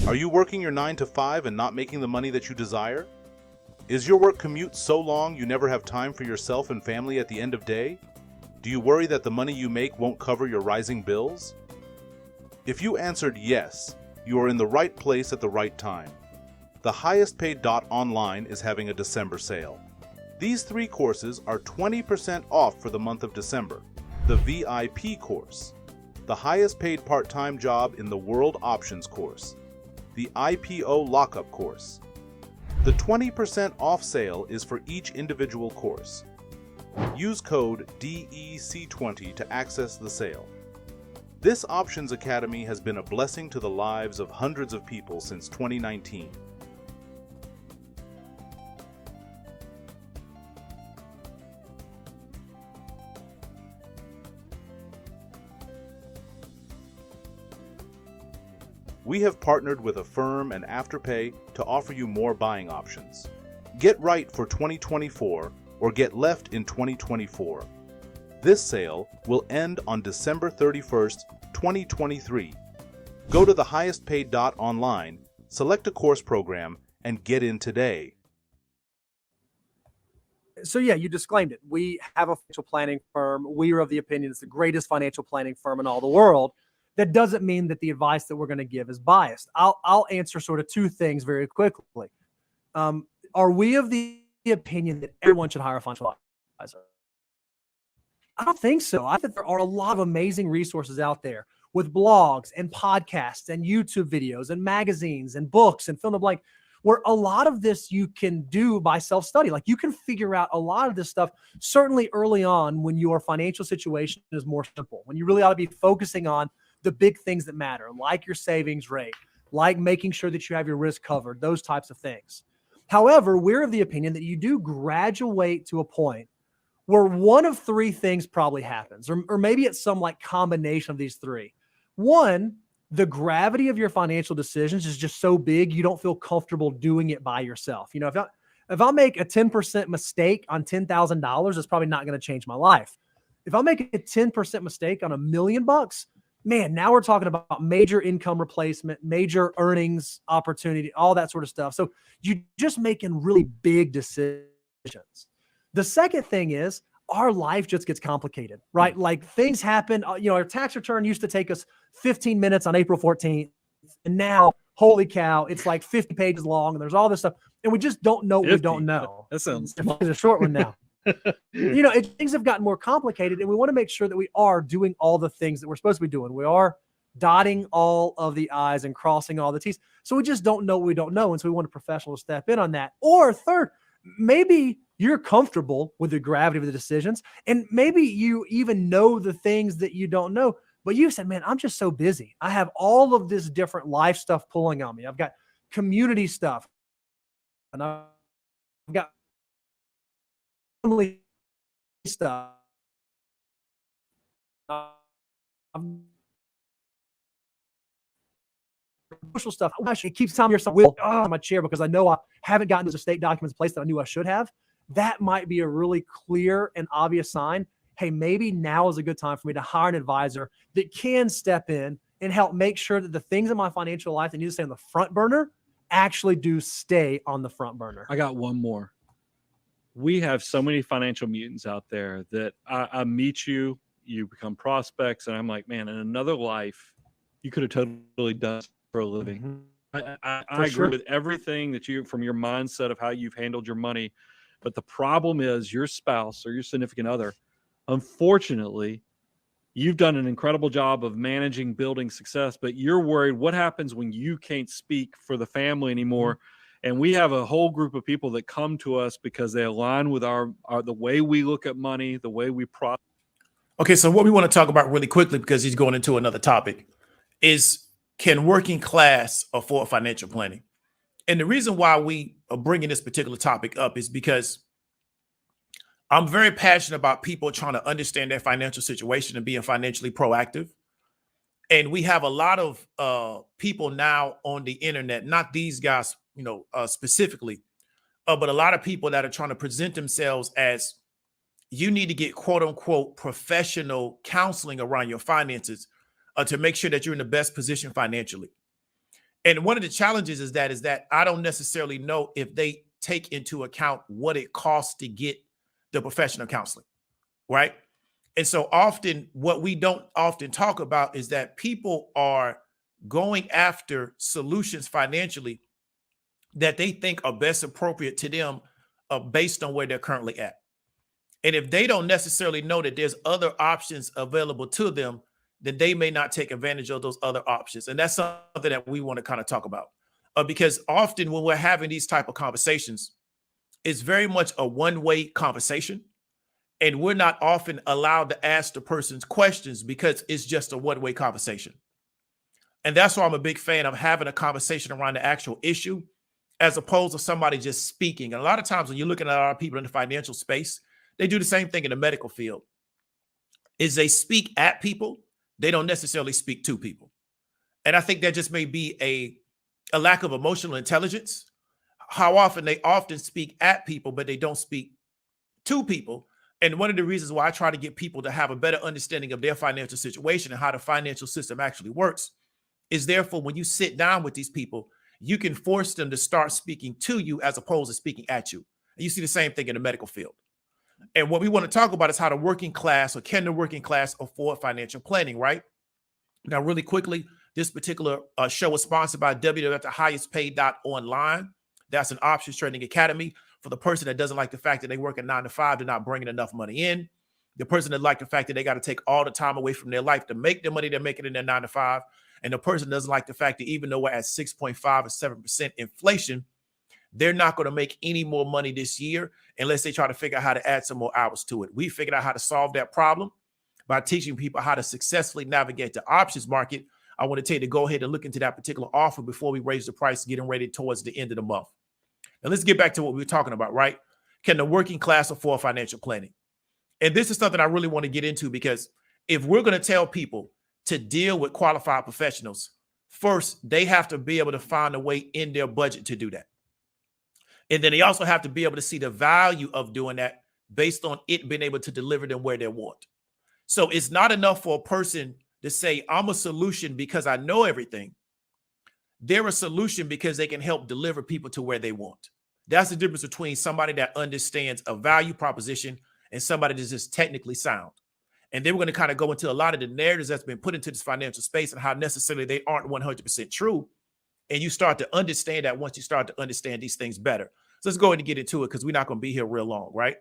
Are you working your 9 to 5 and not making the money that you desire? Is your work commute so long you never have time for yourself and family at the end of day? Do you worry that the money you make won't cover your rising bills? If you answered yes, you are in the right place at the right time. The highest paid online is having a December sale. These 3 courses are 20% off for the month of December. The VIP course, the highest paid part-time job in the world options course, the IPO lockup course. The 20% off sale is for each individual course. Use code DEC20 to access the sale. This Options Academy has been a blessing to the lives of hundreds of people since 2019. We have partnered with Affirm and Afterpay to offer you more buying options. Get right for 2024 or get left in 2024. This sale will end on December 31st, 2023. Go to the highest paid online, select a course program, and get in today. So yeah, you disclaimed it. We have a financial planning firm. We are of the opinion it's the greatest financial planning firm in all the world. That doesn't mean that the advice that we're going to give is biased. I'll answer sort of 2 things very quickly. Are we of the opinion that everyone should hire a financial advisor? I don't think so. I think there are a lot of amazing resources out there with blogs and podcasts and YouTube videos and magazines and books and fill in the blank, where a lot of this you can do by self-study. Like you can figure out a lot of this stuff, certainly early on when your financial situation is more simple, when you really ought to be focusing on the big things that matter, like your savings rate, like making sure that you have your risk covered, those types of things. However, we're of the opinion that you do graduate to a point where one of 3 things probably happens, or maybe it's some like combination of these 3. One, the gravity of your financial decisions is just so big, you don't feel comfortable doing it by yourself. You know, if I make a 10% mistake on $10,000, it's probably not going to change my life. If I make a 10% mistake on $1 million, man, now we're talking about major income replacement, major earnings opportunity, all that sort of stuff. So you're just making really big decisions. The second thing is our life just gets complicated, right? Like things happen, our tax return used to take us 15 minutes on April 14th. And now, holy cow, it's like 50 pages long and there's all this stuff. And we just don't know what we don't know. That sounds it's a short one now. Things have gotten more complicated and we want to make sure that we are doing all the things that we're supposed to be doing. We are dotting all of the I's and crossing all the T's. So we just don't know what we don't know. And so we want a professional to step in on that. Or third, maybe you're comfortable with the gravity of the decisions and maybe you even know the things that you don't know, but you said, man, I'm just so busy. I have all of this different life stuff pulling on me. I've got community stuff and I've got family stuff. Social stuff. It keeps telling yourself, on my chair because I know I haven't gotten those estate documents in place that I knew I should have. That might be a really clear and obvious sign. Hey, maybe now is a good time for me to hire an advisor that can step in and help make sure that the things in my financial life that need to stay on the front burner actually do stay on the front burner. I got one more. We have so many financial mutants out there that I meet you, you become prospects, and I'm like, man, in another life, you could have totally done this for a living. I agree with everything that from your mindset of how you've handled your money. But the problem is your spouse or your significant other, unfortunately, you've done an incredible job of managing, building success, but you're worried what happens when you can't speak for the family anymore. And we have a whole group of people that come to us because they align with our the way we look at money, the way we process. Okay, so what we want to talk about really quickly, because he's going into another topic, is can working class afford financial planning? And the reason why we are bringing this particular topic up is because I'm very passionate about people trying to understand their financial situation and being financially proactive. And we have a lot of people now on the internet, not these guys, specifically, but a lot of people that are trying to present themselves as you need to get quote unquote professional counseling around your finances to make sure that you're in the best position financially. And one of the challenges is that I don't necessarily know if they take into account what it costs to get the professional counseling, right? And so often what we don't often talk about is that people are going after solutions financially that they think are best appropriate to them based on where they're currently at. And if they don't necessarily know that there's other options available to them, then they may not take advantage of those other options. And that's something that we want to kind of talk about because often when we're having these type of conversations, it's very much a one-way conversation. And we're not often allowed to ask the person's questions because it's just a one-way conversation. And that's why I'm a big fan of having a conversation around the actual issue as opposed to somebody just speaking. And a lot of times when you're looking at our people in the financial space, they do the same thing in the medical field. Is they speak at people, they don't necessarily speak to people. And I think that just may be a lack of emotional intelligence. How often they often speak at people, but they don't speak to people. And one of the reasons why I try to get people to have a better understanding of their financial situation and how the financial system actually works is therefore when you sit down with these people, you can force them to start speaking to you as opposed to speaking at you. And you see the same thing in the medical field. And what we want to talk about is how the working class or can the working class afford financial planning, right? Now, really quickly, this particular show is sponsored by www.thehighestpaid.online. That's an options trading academy for the person that doesn't like the fact that they work a 9 to 5, they're not bringing enough money in. The person that like the fact that they got to take all the time away from their life to make the money they're making in their 9 to 5. And the person doesn't like the fact that even though we're at 6.5 or 7% inflation, they're not going to make any more money this year unless they try to figure out how to add some more hours to it. We figured out how to solve that problem by teaching people how to successfully navigate the options market. I want to tell you to go ahead and look into that particular offer before we raise the price, getting ready towards the end of the month. Now, let's get back to what we were talking about, right? Can the working class afford financial planning? And this is something I really want to get into because if we're going to tell people to deal with qualified professionals, first, they have to be able to find a way in their budget to do that. And then they also have to be able to see the value of doing that based on it being able to deliver them where they want. So it's not enough for a person to say, I'm a solution because I know everything. They're a solution because they can help deliver people to where they want. That's the difference between somebody that understands a value proposition and somebody that's just technically sound. And then we're going to kind of go into a lot of the narratives that's been put into this financial space and how necessarily they aren't 100% true. And you start to understand that once you start to understand these things better. So let's go ahead and get into it because we're not going to be here real long, right?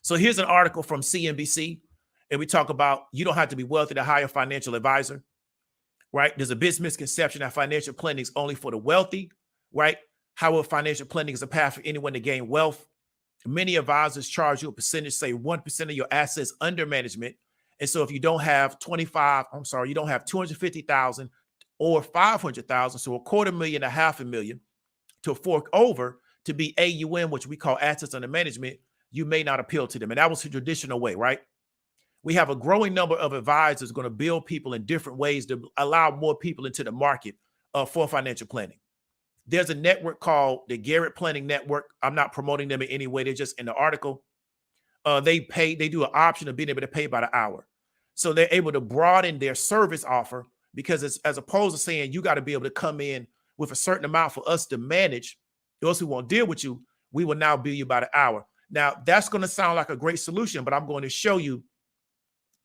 So here's an article from CNBC, and we talk about you don't have to be wealthy to hire a financial advisor, right? There's a big misconception that financial planning is only for the wealthy, right? However, financial planning is a path for anyone to gain wealth. Many advisors charge you a percentage, say 1% of your assets under management. And so if you don't have you don't have 250,000 or 500,000, so $250,000 to $500,000 to fork over to be AUM, which we call assets under management, you may not appeal to them. And that was the traditional way, right? We have a growing number of advisors going to build people in different ways to allow more people into the market for financial planning. There's a network called the Garrett Planning Network. I'm not promoting them in any way. They're just in the article. They do an option of being able to pay by the hour. So they're able to broaden their service offer because it's, as opposed to saying you got to be able to come in with a certain amount for us to manage, those who won't deal with you, we will now bill you by the hour. Now, that's going to sound like a great solution, but I'm going to show you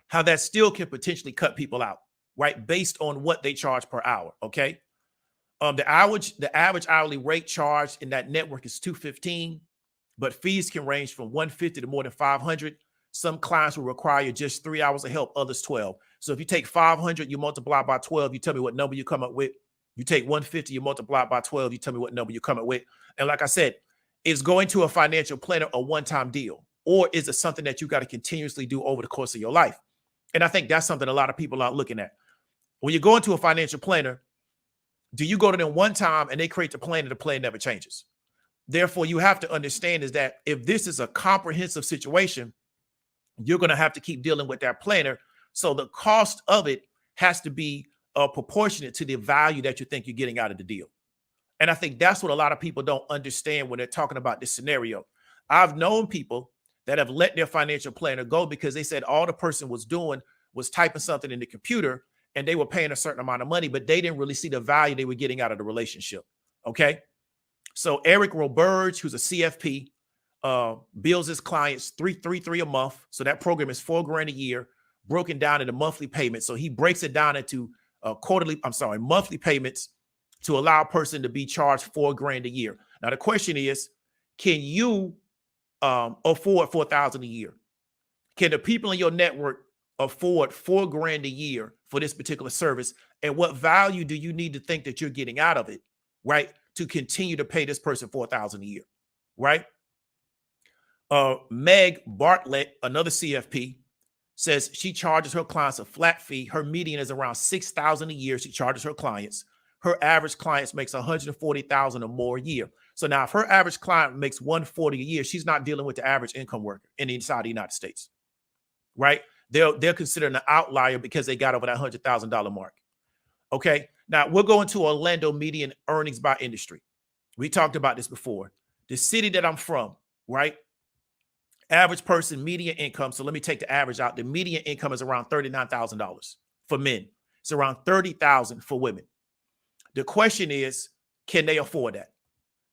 how that still can potentially cut people out, right? Based on what they charge per hour, okay? The average hourly rate charged in that network is $215, but fees can range from $150 to more than $500. Some clients will require just 3 hours of help, others 12. So if you take 500, you multiply by 12, you tell me what number you come up with. You take 150, you multiply by 12, you tell me what number you come up with. And like I said, is going to a financial planner a one-time deal, or is it something that you got to continuously do over the course of your life? And I think that's something a lot of people aren't looking at. When you go into a financial planner, do you go to them one time and they create the plan and the plan never changes? Therefore, you have to understand is that if this is a comprehensive situation, you're going to have to keep dealing with that planner. So the cost of it has to be proportionate to the value that you think you're getting out of the deal. And I think that's what a lot of people don't understand when they're talking about this scenario. I've known people that have let their financial planner go because they said all the person was doing was typing something in the computer and they were paying a certain amount of money, but they didn't really see the value they were getting out of the relationship. Okay. So Eric Roberge, who's a CFP, bills his clients $333 a month. So that program is $4,000 a year, broken down into monthly payments. So he breaks it down into monthly payments to allow a person to be charged $4,000 a year. Now the question is, can you afford $4,000 a year? Can the people in your network afford $4,000 a year for this particular service? And what value do you need to think that you're getting out of it, right, to continue to pay this person $4,000 a year, right? Meg Bartlett, another CFP, says she charges her clients a flat fee. Her median is around $6,000 a year. She charges her clients. Her average clients makes $140,000 or more a year. So now if her average client makes $140,000 a year, she's not dealing with the average income worker inside the United States, right? They're considered an outlier because they got over that $100,000 mark. Okay. Now we'll go into Orlando median earnings by industry. We talked about this before. The city that I'm from, right? Average person median income. So let me take the average out. The median income is around $39,000 for men. It's around $30,000 for women. The question is, can they afford that?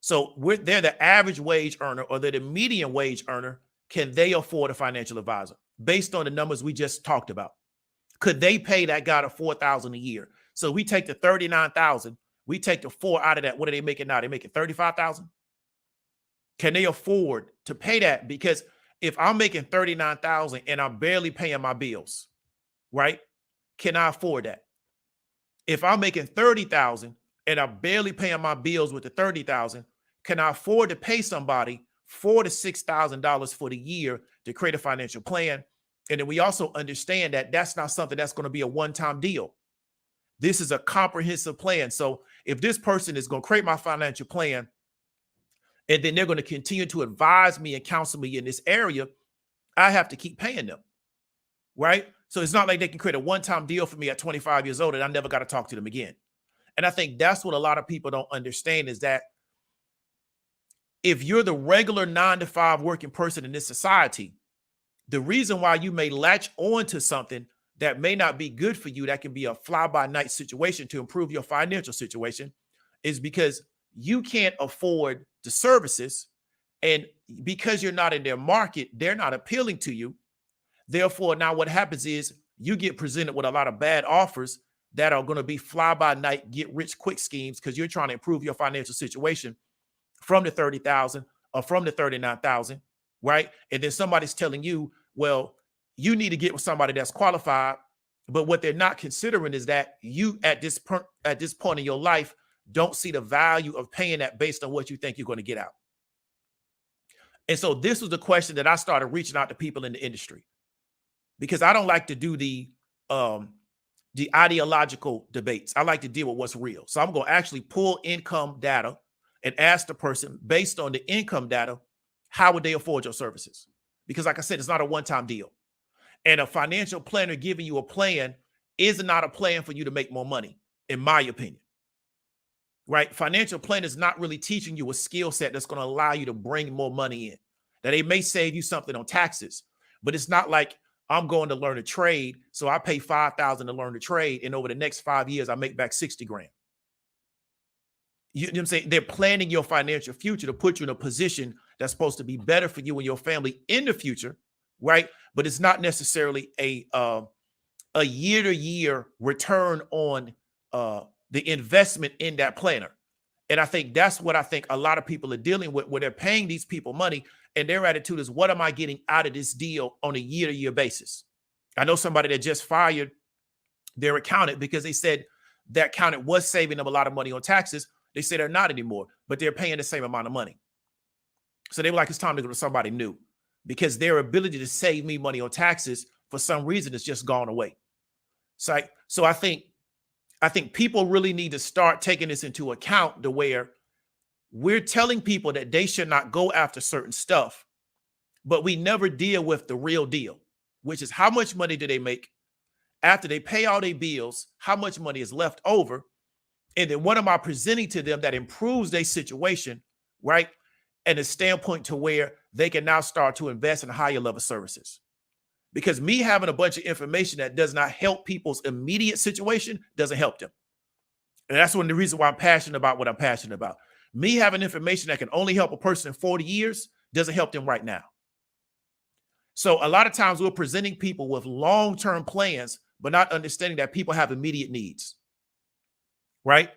So they're the average wage earner, or they're the median wage earner. Can they afford a financial advisor based on the numbers we just talked about? Could they pay that guy $4,000 a year? So we take the $39,000, we take the $4,000 out of that. What are they making now? They're making $35,000. Can they afford to pay that? Because if I'm making $39,000 and I'm barely paying my bills, right? Can I afford that? If I'm making $30,000 and I'm barely paying my bills with the $30,000, can I afford to pay somebody $4,000 to $6,000 for the year to create a financial plan? And then we also understand that that's not something that's going to be a one-time deal. This is a comprehensive plan. So if this person is going to create my financial plan, and then they're going to continue to advise me and counsel me in this area, I have to keep paying them, right? So it's not like they can create a one-time deal for me at 25 years old and I never got to talk to them again. And I think that's what a lot of people don't understand, is that if you're the regular 9-to-5 working person in this society, the reason why you may latch on to something that may not be good for you, that can be a fly-by-night situation to improve your financial situation, is because you can't afford the services. And because you're not in their market, they're not appealing to you. Therefore, now what happens is you get presented with a lot of bad offers that are going to be fly-by-night, get-rich-quick schemes because you're trying to improve your financial situation from the $30,000 or from the $39,000, right? And then somebody's telling you, well, you need to get with somebody that's qualified. But what they're not considering is that you, at this point in your life, don't see the value of paying that based on what you think you're going to get out. And so this was the question that I started reaching out to people in the industry, because I don't like to do the ideological debates. I like to deal with what's real. So I'm going to actually pull income data and ask the person, based on the income data, how would they afford your services? Because like I said, it's not a one-time deal. And a financial planner giving you a plan is not a plan for you to make more money, in my opinion. Right? Financial planner is not really teaching you a skill set that's going to allow you to bring more money in. That they may save you something on taxes, but it's not like I'm going to learn a trade, so I pay $5,000 to learn the trade, and over the next 5 years, I make back $60,000. You know what I'm saying? They're planning your financial future to put you in a position that's supposed to be better for you and your family in the future, right? But it's not necessarily a year-to-year return on the investment in that planner. And I think that's what I think a lot of people are dealing with, where they're paying these people money and their attitude is, what am I getting out of this deal on a year-to-year basis? I know somebody that just fired their accountant because they said that accountant was saving them a lot of money on taxes. They say they're not anymore, but they're paying the same amount of money. So they were like, it's time to go to somebody new, because their ability to save me money on taxes for some reason has just gone away. So I think people really need to start taking this into account, to where we're telling people that they should not go after certain stuff, but we never deal with the real deal, which is how much money do they make after they pay all their bills, how much money is left over, and then what am I presenting to them that improves their situation, right? And a standpoint to where they can now start to invest in higher level services. because me having a bunch of information that does not help people's immediate situation doesn't help them. And that's one of the reasons why I'm passionate about what I'm passionate about. Me having information that can only help a person in 40 years doesn't help them right now. So a lot of times we're presenting people with long-term plans, but not understanding that people have immediate needs, right?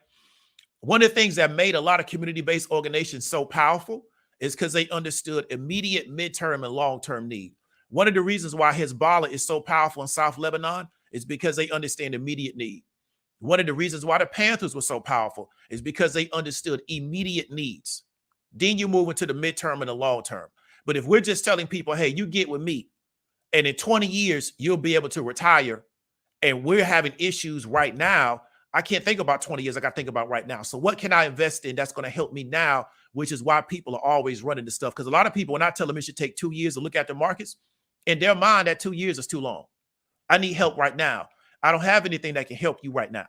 One of the things that made a lot of community-based organizations so powerful is because they understood immediate, midterm, and long-term need. One of the reasons why Hezbollah is so powerful in South Lebanon is because they understand immediate need. One of the reasons why the Panthers were so powerful is because they understood immediate needs. Then you move into the midterm and the long term. But if we're just telling people, hey, you get with me, and in 20 years, you'll be able to retire, and we're having issues right now, I can't think about 20 years. I got to think about right now. So what can I invest in that's going to help me now, which is why people are always running this stuff. Because a lot of people, when I tell them it should take 2 years to look at the markets, in their mind, that 2 years is too long. I need help right now. I don't have anything that can help you right now.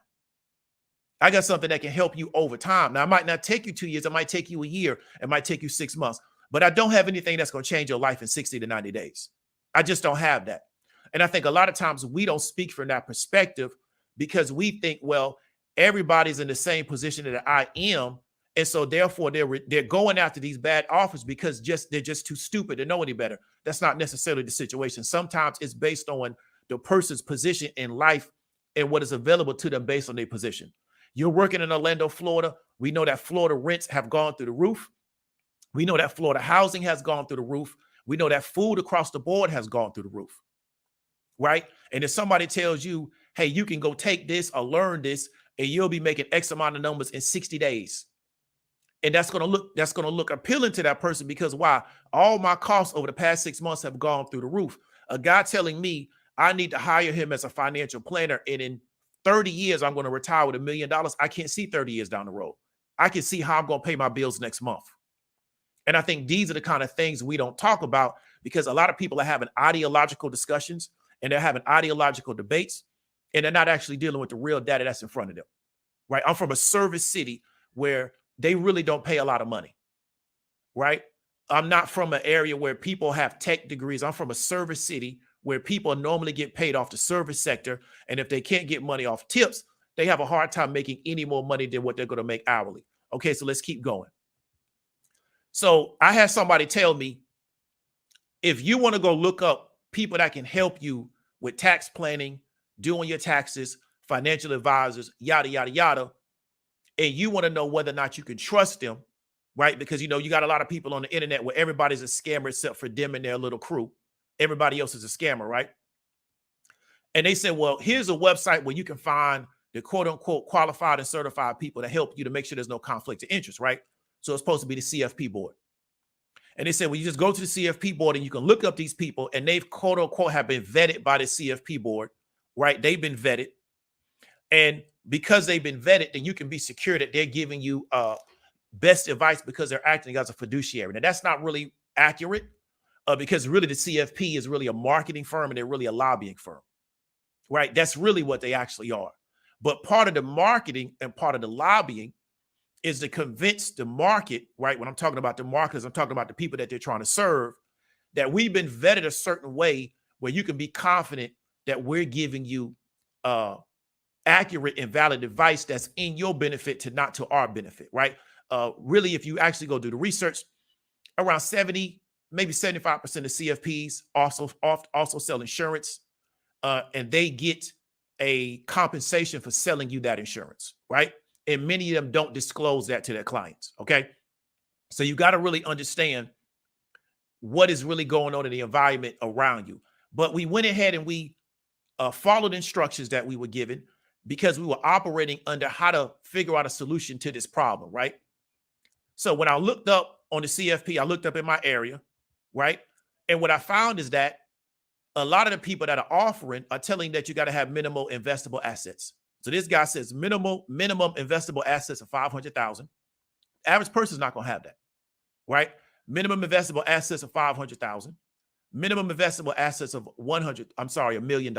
I got something that can help you over time. Now, it might not take you 2 years. It might take you a year. It might take you 6 months. But I don't have anything that's going to change your life in 60 to 90 days. I just don't have that. And I think a lot of times we don't speak from that perspective because we think, well, everybody's in the same position that I am. And so therefore they're going after these bad offers because they're just too stupid to know any better. That's not necessarily the situation. Sometimes it's based on the person's position in life and what is available to them based on their position. You're working in Orlando, Florida. We know that Florida rents have gone through the roof. We know that Florida housing has gone through the roof. We know that food across the board has gone through the roof, right? And if somebody tells you, hey, you can go take this or learn this, and you'll be making X amount of numbers in 60 days. And that's going to look appealing to that person because why? All my costs over the past 6 months have gone through the roof. A guy telling me I need to hire him as a financial planner, and in 30 years, I'm going to retire with $1 million. I can't see 30 years down the road. I can see how I'm going to pay my bills next month. And I think these are the kind of things we don't talk about because a lot of people are having ideological discussions and they're having ideological debates and they're not actually dealing with the real data that's in front of them, right? I'm from a service city where they really don't pay a lot of money, right? I'm not from an area where people have tech degrees. I'm from a service city where people normally get paid off the service sector. And if they can't get money off tips, they have a hard time making any more money than what they're going to make hourly. Okay, so let's keep going. So I had somebody tell me, if you want to go look up people that can help you with tax planning, doing your taxes, financial advisors, yada, yada, yada, and you want to know whether or not you can trust them, right? Because, you know, you got a lot of people on the internet where everybody's a scammer except for them and their little crew. Everybody else is a scammer, right? And they said, well, here's a website where you can find the quote unquote qualified and certified people to help you to make sure there's no conflict of interest, right? So it's supposed to be the CFP board. And they said, well, you just go to the CFP board and you can look up these people and they've quote unquote have been vetted by the CFP board, right? They've been vetted. And because they've been vetted, then you can be secure that they're giving you best advice because they're acting as a fiduciary. Now, that's not really accurate because really the CFP is really a marketing firm and they're really a lobbying firm, right? That's really what they actually are. But part of the marketing and part of the lobbying is to convince the market, right? When I'm talking about the marketers, I'm talking about the people that they're trying to serve, that we've been vetted a certain way where you can be confident that we're giving you accurate and valid advice that's in your benefit to not to our benefit, right? Really, if you actually go do the research, around 70, maybe 75% of CFPs also sell insurance, and they get a compensation for selling you that insurance, right? And many of them don't disclose that to their clients, okay? So you got to really understand what is really going on in the environment around you. But we went ahead and we followed instructions that we were given because we were operating under how to figure out a solution to this problem, right? So when I looked up on the CFP, I looked up in my area, right? And what I found is that a lot of the people that are offering are telling that you got to have minimal investable assets. So this guy says minimum investable assets of 500,000. Average person is not going to have that, right? Minimum investable assets of 500,000. Minimum investable assets of $1 million.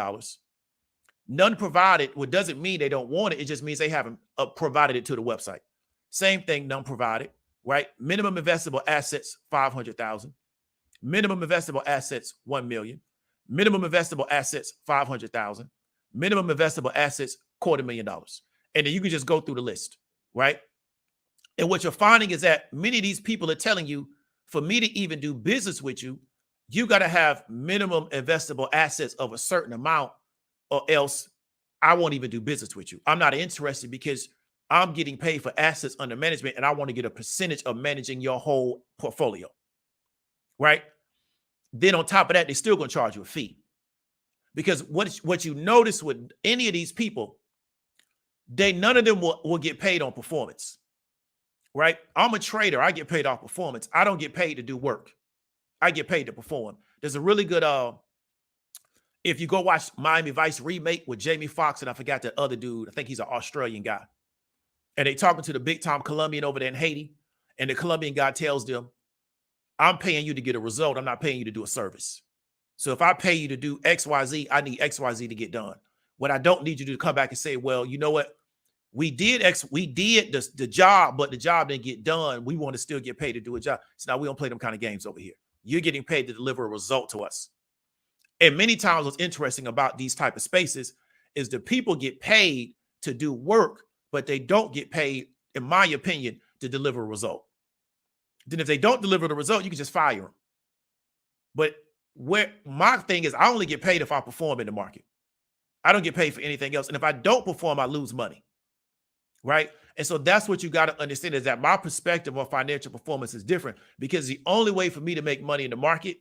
None provided, what doesn't mean they don't want it. It just means they haven't provided it to the website. Same thing, none provided, right? Minimum investable assets, 500,000. Minimum investable assets, 1 million. minimum investable assets, 500,000, minimum investable assets, $250,000. And then you can just go through the list, right? And what you're finding is that many of these people are telling you, for me to even do business with you, you got to have minimum investable assets of a certain amount, or else I won't even do business with you. I'm not interested because I'm getting paid for assets under management and I want to get a percentage of managing your whole portfolio, right? Then on top of that, they're still going to charge you a fee. Because what you notice with any of these people, none of them will get paid on performance, right? I'm a trader. I get paid off performance. I don't get paid to do work. I get paid to perform. There's a really good, if you go watch Miami Vice remake with Jamie Foxx, and I forgot that other dude, I think he's an Australian guy. And they talking to the big time Colombian over there in Haiti. And the Colombian guy tells them, I'm paying you to get a result. I'm not paying you to do a service. So if I pay you to do XYZ, I need XYZ to get done. What I don't need you to come back and say, well, you know what? We did the job, but the job didn't get done. We want to still get paid to do a job. So now we don't play them kind of games over here. You're getting paid to deliver a result to us. And many times what's interesting about these type of spaces is the people get paid to do work, but they don't get paid, in my opinion, to deliver a result. Then if they don't deliver the result, you can just fire them. But where my thing is, I only get paid if I perform in the market. I don't get paid for anything else. And if I don't perform, I lose money, right? And so that's what you got to understand, is that my perspective on financial performance is different, because the only way for me to make money in the market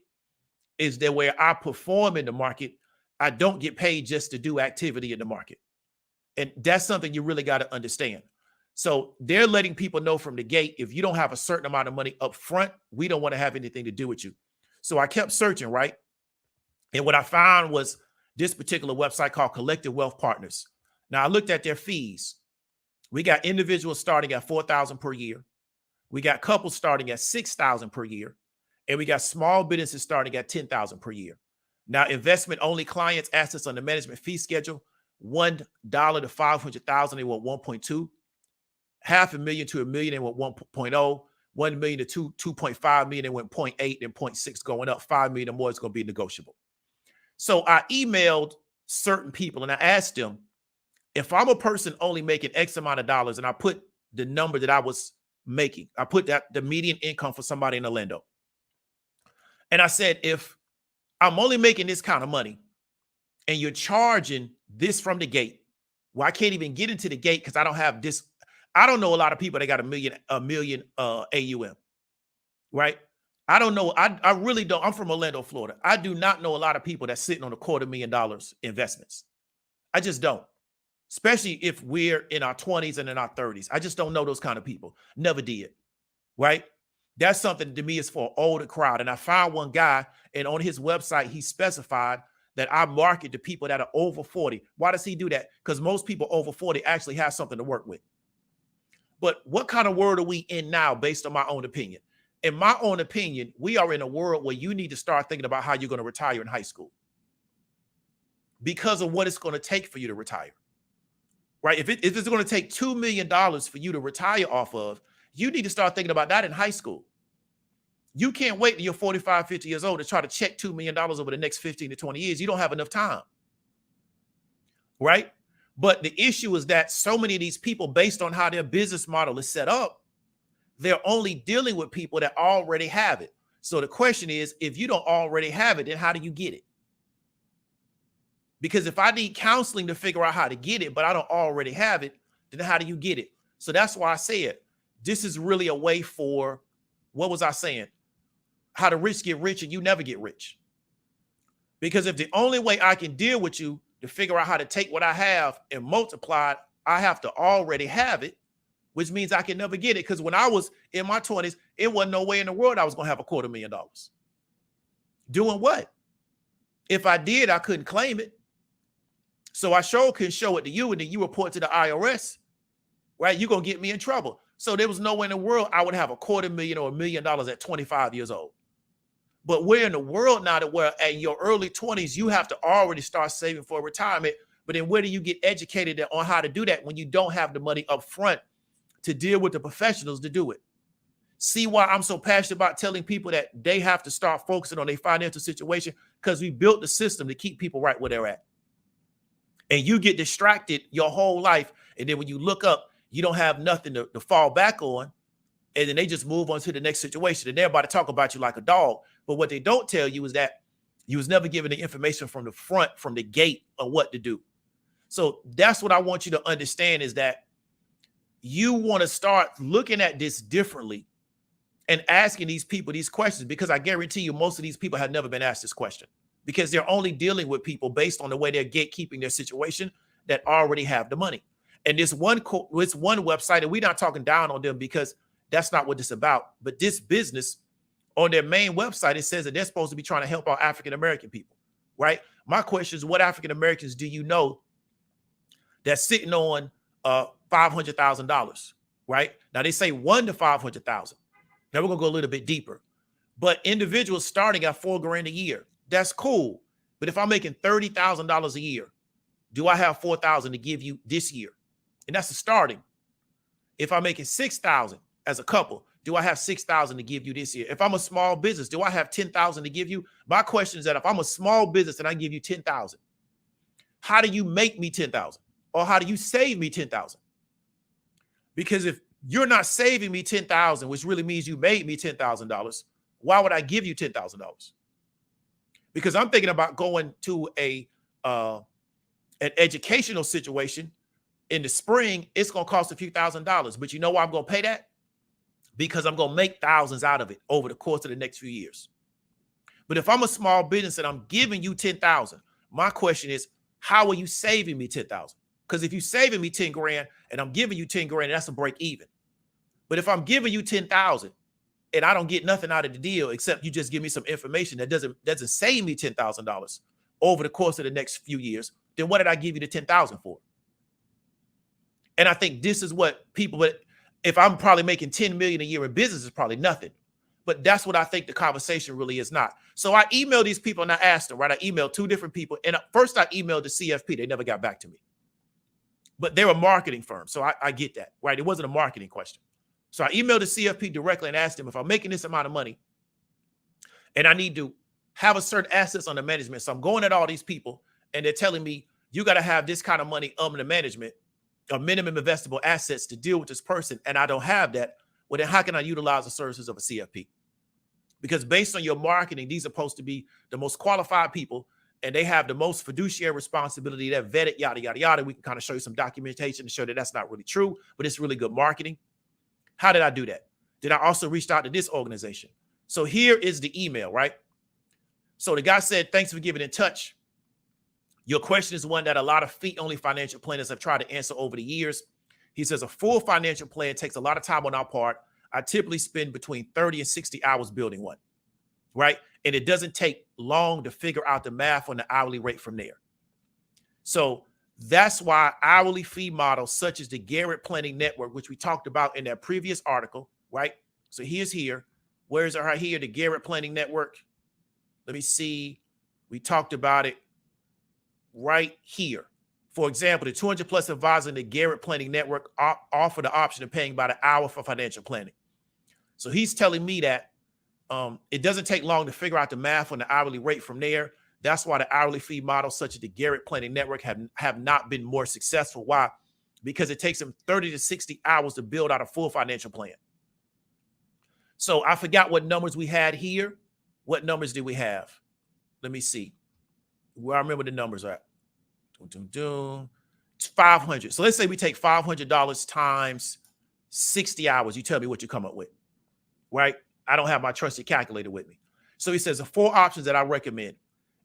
is that where I perform in the market, I don't get paid just to do activity in the market. And that's something you really got to understand. So they're letting people know from the gate, if you don't have a certain amount of money up front, we don't want to have anything to do with you. So I kept searching, right? And what I found was this particular website called Collective Wealth Partners. Now I looked at their fees. We got individuals starting at $4,000 per year. We got couples starting at $6,000 per year. And we got small businesses starting at $10,000 per year. Now, investment only clients, assets under management fee schedule, $1 to 500,000, they want 1.2. $500,000 to $1 million, they went 1.0, 1 million to 2.5 million, they went 0.8 and 0.6 going up. 5 million or more is going to be negotiable. So I emailed certain people and I asked them, if I'm a person only making X amount of dollars, and I put the number that I was making, I put that the median income for somebody in Orlando. And I said, if I'm only making this kind of money and you're charging this from the gate, well, I can't even get into the gate because I don't have this. I don't know a lot of people that got a million AUM, right? I don't know. I really don't. I'm from Orlando, Florida. I do not know a lot of people that's sitting on $250,000 investments. I just don't, especially if we're in our 20s and in our 30s. I just don't know those kind of people. Never did, right? That's something to me is for an older crowd. And I found one guy, and on his website, he specified that I market to people that are over 40. Why does he do that? Because most people over 40 actually have something to work with. But what kind of world are we in now based on my own opinion? In my own opinion, we are in a world where you need to start thinking about how you're going to retire in high school because of what it's going to take for you to retire, right? If it's going to take $2 million for you to retire off of, you need to start thinking about that in high school. You can't wait till you're 45, 50 years old to try to check $2 million over the next 15 to 20 years. You don't have enough time, right? But the issue is that so many of these people, based on how their business model is set up, they're only dealing with people that already have it. So the question is, if you don't already have it, then how do you get it? Because if I need counseling to figure out how to get it, but I don't already have it, then how do you get it? So that's why I said, this is really a way for, what was I saying? How the rich get rich and you never get rich. Because if the only way I can deal with you to figure out how to take what I have and multiply it, I have to already have it, which means I can never get it. Because when I was in my 20s, it wasn't no way in the world I was going to have $250,000. Doing what? If I did, I couldn't claim it. So I sure can show it to you, and then you report to the IRS, right? You're going to get me in trouble. So there was no way in the world I would have $250,000 or $1 million at 25 years old. But we're in the world now that where at your early 20s, you have to already start saving for retirement. But then where do you get educated on how to do that when you don't have the money up front to deal with the professionals to do it? See why I'm so passionate about telling people that they have to start focusing on their financial situation, because we built the system to keep people right where they're at. And you get distracted your whole life. And then when you look up, you don't have nothing to fall back on. And then they just move on to the next situation. And they're about to talk about you like a dog. But what they don't tell you is that you was never given the information from the front, from the gate, of what to do. So that's what I want you to understand, is that you want to start looking at this differently and asking these people these questions, because I guarantee you most of these people have never been asked this question, because they're only dealing with people based on the way they're gatekeeping their situation that already have the money. And this one website, and we're not talking down on them because that's not what it's about, but this business on their main website, it says that they're supposed to be trying to help out African-American people, right? My question is, what African-Americans do you know that's sitting on $500,000, right? Now they say 1 to 500,000. Now we're gonna go a little bit deeper, but individuals starting at $4,000 a year, that's cool. But if I'm making $30,000 a year, do I have $4,000 to give you this year? And that's the starting. If I'm making $6,000 as a couple, do I have $6,000 to give you this year? If I'm a small business, do I have $10,000 to give you? My question is that if I'm a small business and I give you $10,000, how do you make me $10,000? Or how do you save me $10,000? Because if you're not saving me $10,000, which really means you made me $10,000, why would I give you $10,000? Because I'm thinking about going to an educational situation in the spring. It's going to cost a few $1,000s, but you know why I'm going to pay that? Because I'm going to make thousands out of it over the course of the next few years. But if I'm a small business and I'm giving you $10,000, my question is, how are you saving me $10,000? Because if you're saving me $10,000 and I'm giving you $10,000, that's a break even. But if I'm giving you $10,000 and I don't get nothing out of the deal except you just give me some information that doesn't save me $10,000 over the course of the next few years, then what did I give you the $10,000 for? And I think this is what people, but if I'm probably making $10 million a year in business, is probably nothing. But that's what I think the conversation really is not. So I emailed these people and I asked them, right? I emailed 2 different people. And first I emailed the CFP. They never got back to me. But they're a marketing firm. So I get that, right? It wasn't a marketing question. So I emailed the CFP directly and asked them, if I'm making this amount of money and I need to have a certain assets under management. So I'm going at all these people and they're telling me, you got to have this kind of money under management, or minimum investable assets to deal with this person. And I don't have that. Well, then how can I utilize the services of a CFP? Because based on your marketing, these are supposed to be the most qualified people and they have the most fiduciary responsibility. They're vetted, yada, yada, yada. We can kind of show you some documentation to show that that's not really true, but it's really good marketing. How did I do that? Then I also reached out to this organization. So here is the email, right? So the guy said, thanks for giving in touch. Your question is one that a lot of fee-only financial planners have tried to answer over the years. He says a full financial plan takes a lot of time on our part. I typically spend between 30 and 60 hours building one, right? And it doesn't take long to figure out the math on the hourly rate from there. So that's why hourly fee models such as the Garrett Planning Network, which we talked about in that previous article, right? So here's here. Where is it right here? The Garrett Planning Network. Let me see. We talked about it right here. For example, the 200 plus advisors in the Garrett Planning Network offer the option of paying by the hour for financial planning. So he's telling me that it doesn't take long to figure out the math on the hourly rate from there. That's why the hourly fee models such as the Garrett Planning Network have not been more successful. Why? Because it takes them 30 to 60 hours to build out a full financial plan. So I forgot what numbers we had here. What numbers did we have? Let me see. Where I remember the numbers are at. It's 500. So let's say we take $500 times 60 hours. You tell me what you come up with, right? I don't have my trusted calculator with me. So he says the 4 options that I recommend.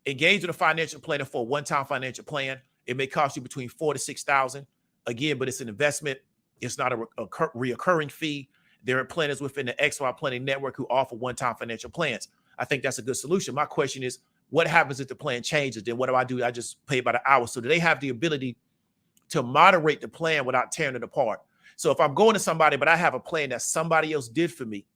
Engage with a financial planner for a one-time financial plan. It may cost you between $4,000 to $6,000. Again, but it's an investment. It's not a reoccurring fee. There are planners within the XY Planning Network who offer one-time financial plans. I think that's a good solution. My question is, what happens if the plan changes? Then what do? I just pay by the hour. So do they have the ability to moderate the plan without tearing it apart? So if I'm going to somebody, but I have a plan that somebody else did for me,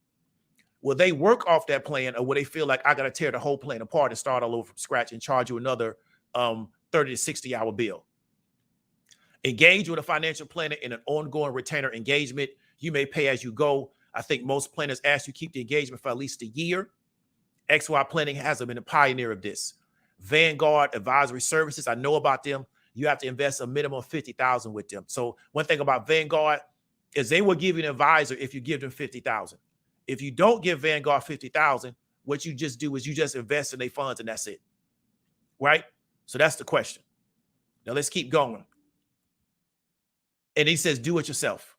will they work off that plan, or will they feel like I got to tear the whole plan apart and start all over from scratch and charge you another 30 to 60 hour bill? Engage with a financial planner in an ongoing retainer engagement. You may pay as you go. I think most planners ask you to keep the engagement for at least a year. XY Planning has been a pioneer of this. Vanguard Advisory Services, I know about them. You have to invest a minimum of $50,000 with them. So one thing about Vanguard is they will give you an advisor if you give them $50,000. If you don't give Vanguard $50,000, what you just do is you just invest in their funds and that's it. Right? So that's the question. Now let's keep going. And he says, do it yourself.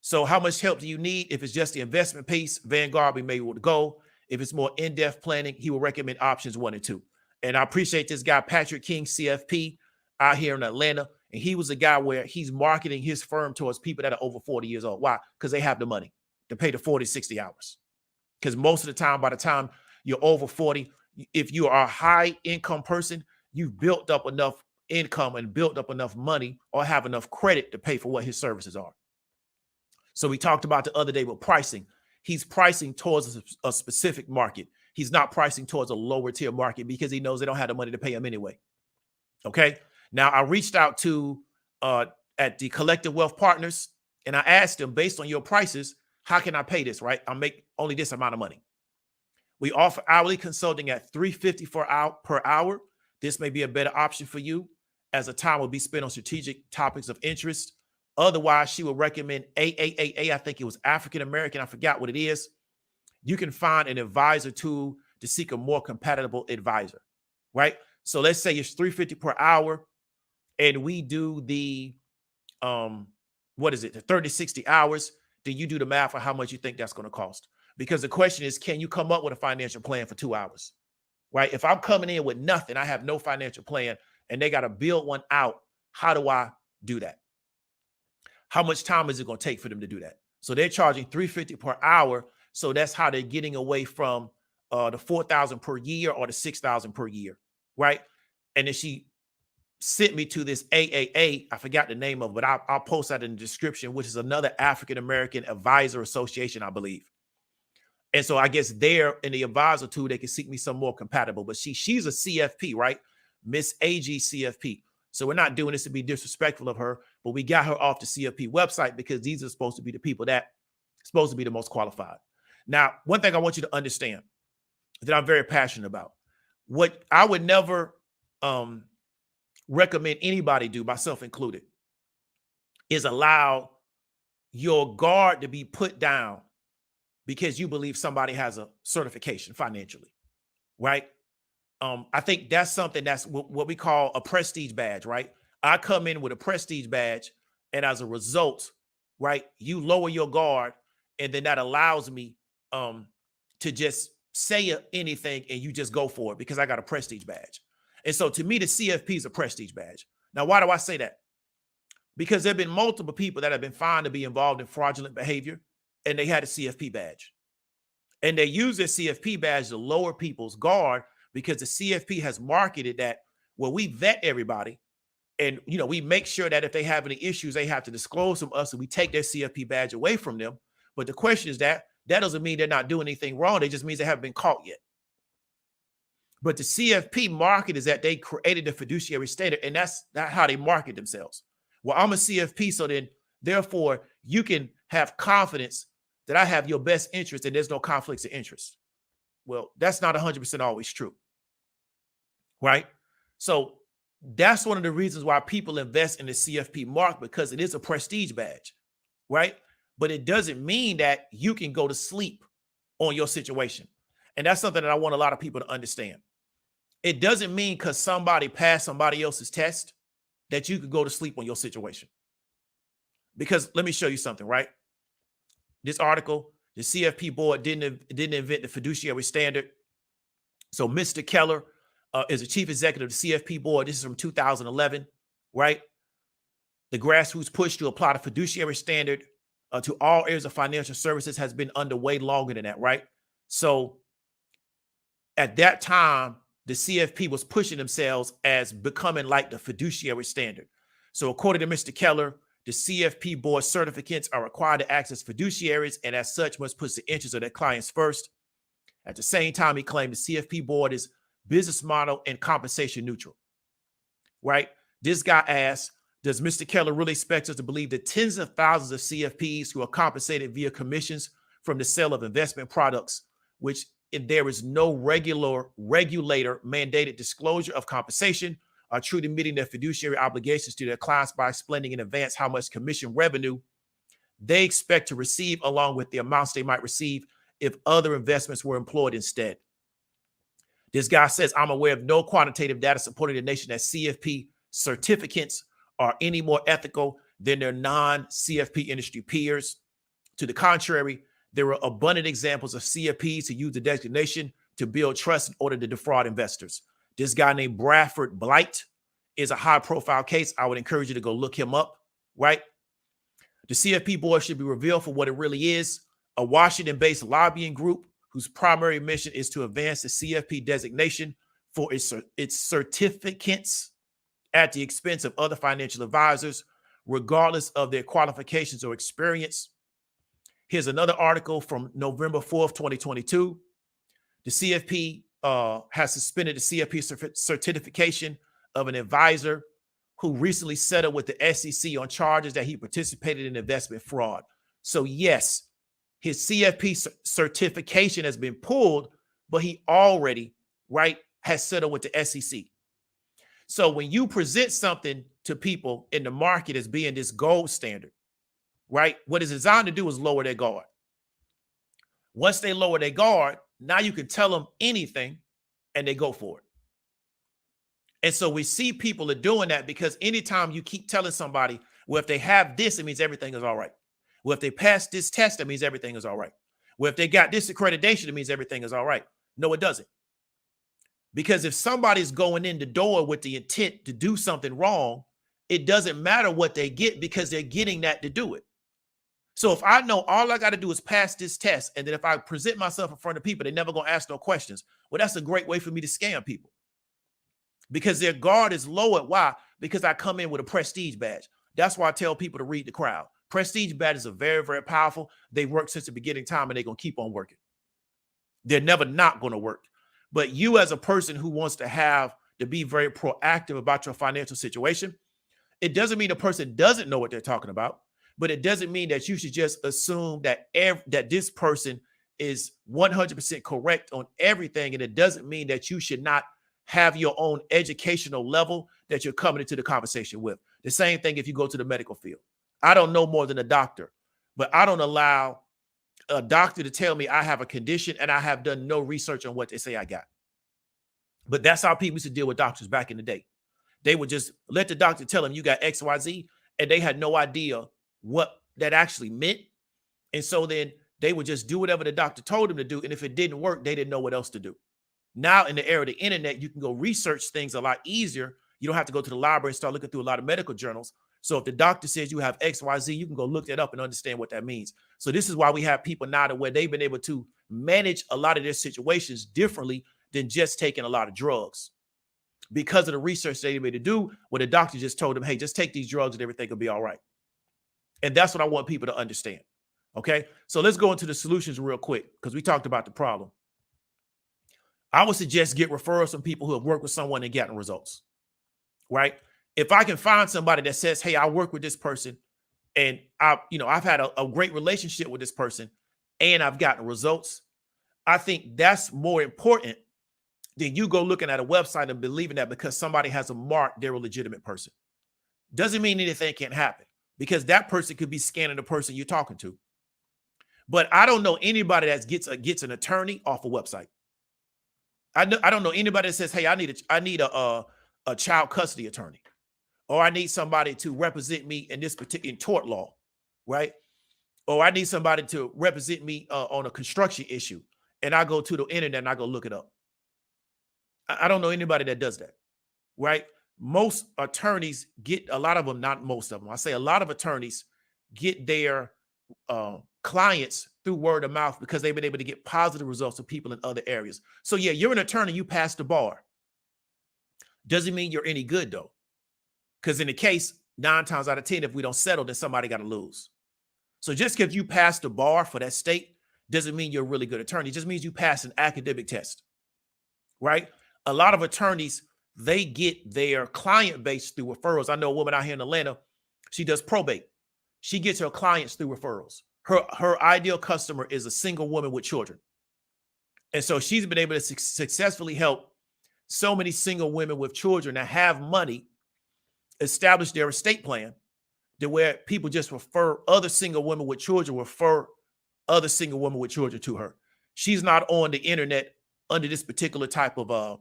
So how much help do you need? If it's just the investment piece, Vanguard we may be able to go. If it's more in-depth planning, he will recommend options 1 and 2. And I appreciate this guy, Patrick King, CFP, out here in Atlanta. And he was a guy where he's marketing his firm towards people that are over 40 years old. Why? Because they have the money to pay the 40, 60 hours. Because most of the time, by the time you're over 40, if you are a high income person, you've built up enough income and built up enough money or have enough credit to pay for what his services are. So we talked about the other day with pricing. He's pricing towards a specific market. He's not pricing towards a lower tier market because he knows they don't have the money to pay him anyway. Okay. Now I reached out to at the Collective Wealth Partners and I asked them, based on your prices, how can I pay this? Right. I make only this amount of money. We offer hourly consulting at $350 per hour. This may be a better option for you, as a time will be spent on strategic topics of interest. Otherwise, she would recommend AAAA. I think it was African American. I forgot what it is. You can find an advisor tool to seek a more compatible advisor, right? So let's say it's $350 per hour, and we do the the 30, 60 hours. Then you do the math for how much you think that's going to cost. Because the question is, can you come up with a financial plan for 2 hours? Right? If I'm coming in with nothing, I have no financial plan, and they got to build one out. How do I do that? How much time is it going to take for them to do that? So they're charging $350 per hour. So that's how they're getting away from the $4,000 per year or the $6,000 per year, right? And then she sent me to this AAA. I forgot the name of it, but I'll post that in the description, which is another African American Advisor Association, I believe. And so I guess there in the advisor tool, they can seek me some more compatible. But she's a CFP, right? Miss AG CFP. So we're not doing this to be disrespectful of her, but we got her off the CFP website because these are supposed to be the people that are supposed to be the most qualified. Now, one thing I want you to understand that I'm very passionate about, what I would never recommend anybody do, myself included, is allow your guard to be put down because you believe somebody has a certification financially, right? I think that's something that's what we call a prestige badge, right? I come in with a prestige badge, and as a result, right, you lower your guard, and then that allows me to just say anything, and you just go for it because I got a prestige badge. And so to me, the CFP is a prestige badge. Now, why do I say that? Because there have been multiple people that have been found to be involved in fraudulent behavior, and they had a CFP badge. And they use their CFP badge to lower people's guard because the CFP has marketed that, well, we vet everybody, and we make sure that if they have any issues, they have to disclose them to us, and we take their CFP badge away from them. But the question is that doesn't mean they're not doing anything wrong. It just means they haven't been caught yet. But the CFP market is that they created the fiduciary standard, and that's not how they market themselves. Well, I'm a CFP, so then therefore you can have confidence that I have your best interest and there's no conflicts of interest. Well, that's not 100% always true, right? So that's one of the reasons why people invest in the CFP mark, because it is a prestige badge, right? But it doesn't mean that you can go to sleep on your situation. And that's something that I want a lot of people to understand. It doesn't mean because somebody passed somebody else's test that you could go to sleep on your situation. Because let me show you something, right? This article, the CFP board didn't invent the fiduciary standard. So Mr. Keller is the chief executive of the CFP board. This is from 2011, right? The grassroots push to apply the fiduciary standard to all areas of financial services has been underway longer than that, right? So at that time, the CFP was pushing themselves as becoming like the fiduciary standard. So according to Mr. Keller, the CFP board certificates are required to act as fiduciaries and as such must put the interests of their clients first. At the same time, he claimed the CFP board is business model and compensation neutral, right? This guy asked, does Mr. Keller really expect us to believe that tens of thousands of CFPs who are compensated via commissions from the sale of investment products, which if there is no regulator mandated disclosure of compensation, are truly meeting their fiduciary obligations to their clients by explaining in advance how much commission revenue they expect to receive, along with the amounts they might receive if other investments were employed instead. This guy says, I'm aware of no quantitative data supporting the notion that CFP certificates are any more ethical than their non-CFP industry peers. To the contrary, there are abundant examples of CFPs who use the designation to build trust in order to defraud investors. This guy named Bradford Blight is a high-profile case. I would encourage you to go look him up, right? The CFP board should be revealed for what it really is, a Washington-based lobbying group whose primary mission is to advance the CFP designation for its certificates at the expense of other financial advisors, regardless of their qualifications or experience. Here's another article from November 4th, 2022. The CFP has suspended the CFP certification of an advisor who recently settled with the SEC on charges that he participated in investment fraud. So yes, his CFP certification has been pulled, but he already, right, has settled with the SEC. So when you present something to people in the market as being this gold standard, right, what it's designed to do is lower their guard. Once they lower their guard, now you can tell them anything and they go for it. And so we see people are doing that because anytime you keep telling somebody, well, if they have this, it means everything is all right. Well, if they pass this test, that means everything is all right. Well, if they got this accreditation, it means everything is all right. No, it doesn't. Because if somebody's going in the door with the intent to do something wrong, it doesn't matter what they get because they're getting that to do it. So if I know all I got to do is pass this test, and then if I present myself in front of people, they're never going to ask no questions. Well, that's a great way for me to scam people because their guard is lowered. Why? Because I come in with a prestige badge. That's why I tell people to read the crowd. Prestige badges are very, very powerful. They work since the beginning time, and they're going to keep on working. They're never not going to work. But you as a person who wants to be very proactive about your financial situation, it doesn't mean a person doesn't know what they're talking about, but it doesn't mean that you should just assume that that this person is 100% correct on everything. And it doesn't mean that you should not have your own educational level that you're coming into the conversation with. The same thing if you go to the medical field. I don't know more than a doctor, but I don't allow a doctor to tell me I have a condition and I have done no research on what they say I got. But that's how people used to deal with doctors back in the day. They would just let the doctor tell them you got XYZ, and they had no idea what that actually meant. And so then they would just do whatever the doctor told them to do. And if it didn't work, they didn't know what else to do. Now in the era of the internet, you can go research things a lot easier. You don't have to go to the library and start looking through a lot of medical journals. So if the doctor says you have XYZ, you can go look that up and understand what that means. So this is why we have people now where they've been able to manage a lot of their situations differently than just taking a lot of drugs. Because of the research they made to do, where the doctor just told them, hey, just take these drugs and everything will be all right. And that's what I want people to understand. Okay, so let's go into the solutions real quick because we talked about the problem. I would suggest get referrals from people who have worked with someone and gotten results, right? If I can find somebody that says, hey, I work with this person and I've had a great relationship with this person and I've gotten results, I think that's more important than you go looking at a website and believing that because somebody has a mark, they're a legitimate person. Doesn't mean anything can't happen because that person could be scanning the person you're talking to. But I don't know anybody that gets an attorney off a website. I don't know anybody that says, hey, I need a child custody attorney, or I need somebody to represent me in this particular tort law, right? Or I need somebody to represent me on a construction issue, and I go to the internet and I go look it up. I don't know anybody that does that, right? Most attorneys a lot of them, not most of them. I say a lot of attorneys get their clients through word of mouth because they've been able to get positive results with people in other areas. So yeah, you're an attorney, you passed the bar. Doesn't mean you're any good though. Because in the case, 9 times out of 10, if we don't settle, then somebody got to lose. So just because you passed the bar for that state doesn't mean you're a really good attorney. It just means you passed an academic test, right? A lot of attorneys, they get their client base through referrals. I know a woman out here in Atlanta, she does probate. She gets her clients through referrals. her ideal customer is a single woman with children. And so she's been able to successfully help so many single women with children that have money establish their estate plan to where people just refer other single women with children, refer other single women with children to her. She's not on the internet under this particular type of a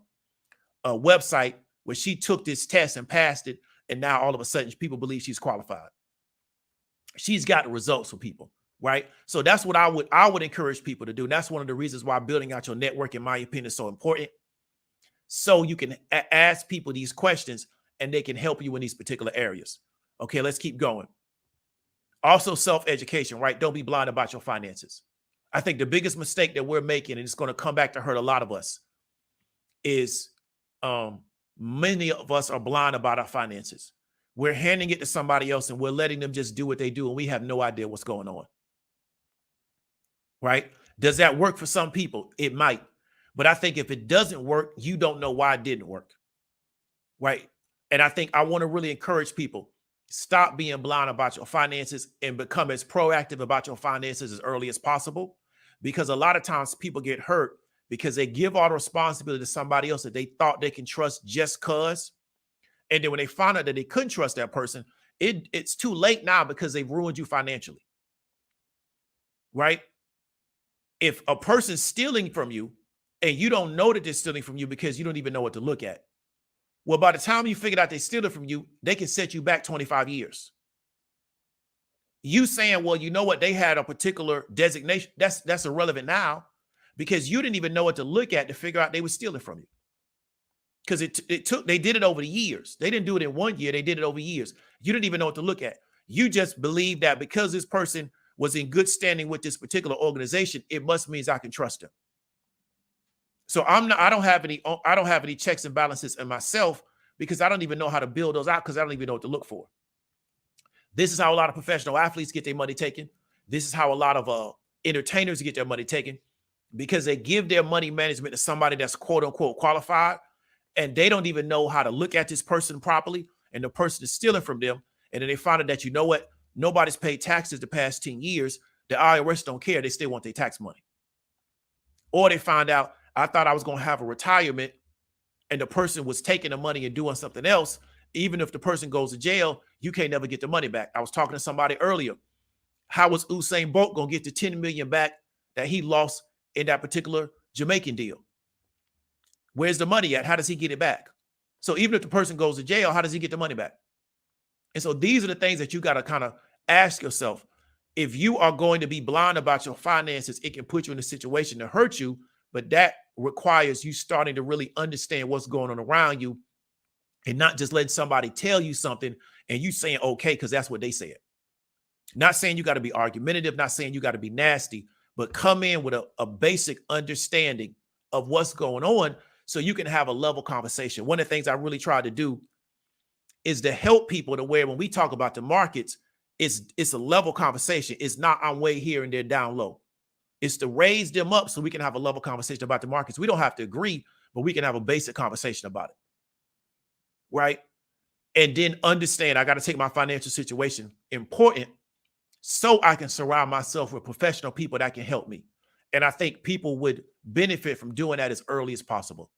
website where she took this test and passed it, and now all of a sudden people believe she's qualified. She's got the results for people, right? So that's what I would encourage people to do. And that's one of the reasons why building out your network, in my opinion, is so important. So you can ask people these questions and they can help you in these particular areas. Okay, let's keep going. Also, self-education, right? Don't be blind about your finances. I think the biggest mistake that we're making, and it's going to come back to hurt a lot of us, is many of us are blind about our finances. We're handing it to somebody else and we're letting them just do what they do, and we have no idea what's going on. Right? Does that work for some people? It might. But I think if it doesn't work, you don't know why it didn't work. Right? And I think I want to really encourage people, stop being blind about your finances and become as proactive about your finances as early as possible. Because a lot of times people get hurt because they give all the responsibility to somebody else that they thought they can trust just cause. And then when they find out that they couldn't trust that person, it's too late now because they've ruined you financially. Right? If a person's stealing from you and you don't know that they're stealing from you because you don't even know what to look at, well, by the time you figured out they stealing from you, they can set you back 25 years. You saying, well, you know what, they had a particular designation, that's irrelevant now because you didn't even know what to look at to figure out they were stealing from you. Because they did it over the years. They didn't do it in 1 year. They did it over years. You didn't even know what to look at. You just believe that because this person was in good standing with this particular organization, it must mean I can trust them. So I don't have any checks and balances in myself because I don't even know how to build those out because I don't even know what to look for. This is how a lot of professional athletes get their money taken. This is how a lot of entertainers get their money taken because they give their money management to somebody that's quote unquote qualified. And they don't even know how to look at this person properly. And the person is stealing from them. And then they find out that, you know what? Nobody's paid taxes the past 10 years. The IRS don't care. They still want their tax money. Or they find out, I thought I was going to have a retirement and the person was taking the money and doing something else. Even if the person goes to jail, you can't never get the money back. I was talking to somebody earlier. How was Usain Bolt going to get the 10 million back that he lost in that particular Jamaican deal? Where's the money at? How does he get it back? So even if the person goes to jail, how does he get the money back? And so these are the things that you got to kind of ask yourself. If you are going to be blind about your finances, it can put you in a situation to hurt you, but that requires you starting to really understand what's going on around you and not just letting somebody tell you something and you saying, okay, because that's what they said. Not saying you got to be argumentative, not saying you got to be nasty, but come in with a basic understanding of what's going on so you can have a level conversation. One of the things I really try to do is to help people to where when we talk about the markets, it's a level conversation. It's not I'm way here and they're down low. It's to raise them up so we can have a level conversation about the markets. We don't have to agree, but we can have a basic conversation about it. Right? And then understand I got to take my financial situation important so I can surround myself with professional people that can help me. And I think people would benefit from doing that as early as possible.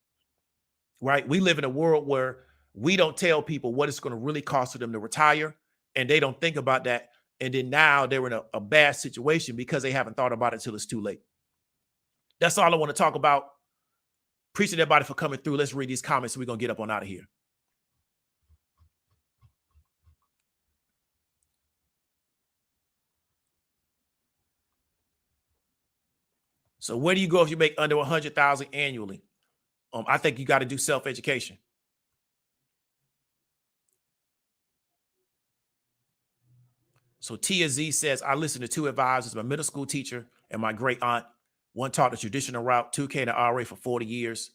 Right? We live in a world where we don't tell people what it's going to really cost for them to retire, and they don't think about that. And then now they're in a bad situation because they haven't thought about it until it's too late. That's all I want to talk about. Appreciate everybody for coming through. Let's read these comments so we're going to get up on out of here. So where do you go if you make under 100,000 annually? I think you got to do self-education. So Tia Z says, I listened to two advisors, my middle school teacher and my great aunt. One taught the traditional route, 2K and IRA for 40 years.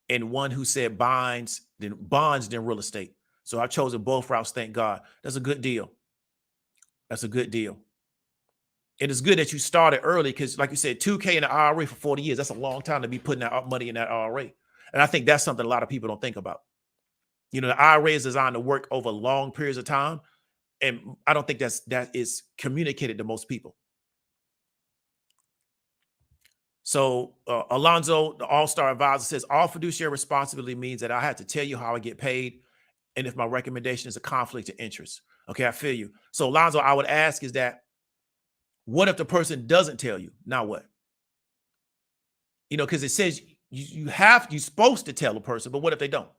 And one who said bonds, then real estate. So I've chosen both routes, thank God. That's a good deal. That's a good deal. It is good that you started early because, like you said, 2K and the IRA for 40 years, that's a long time to be putting that money in that IRA. And I think that's something a lot of people don't think about. You know, the IRA is designed to work over long periods of time. And I don't think that is communicated to most people. So Alonzo, the all-star advisor, says all fiduciary responsibility means that I have to tell you how I get paid and if my recommendation is a conflict of interest. Okay, I feel you. So Alonzo, I would ask is that, what if the person doesn't tell you? Now what? Because it says you're supposed to tell a person, but what if they don't?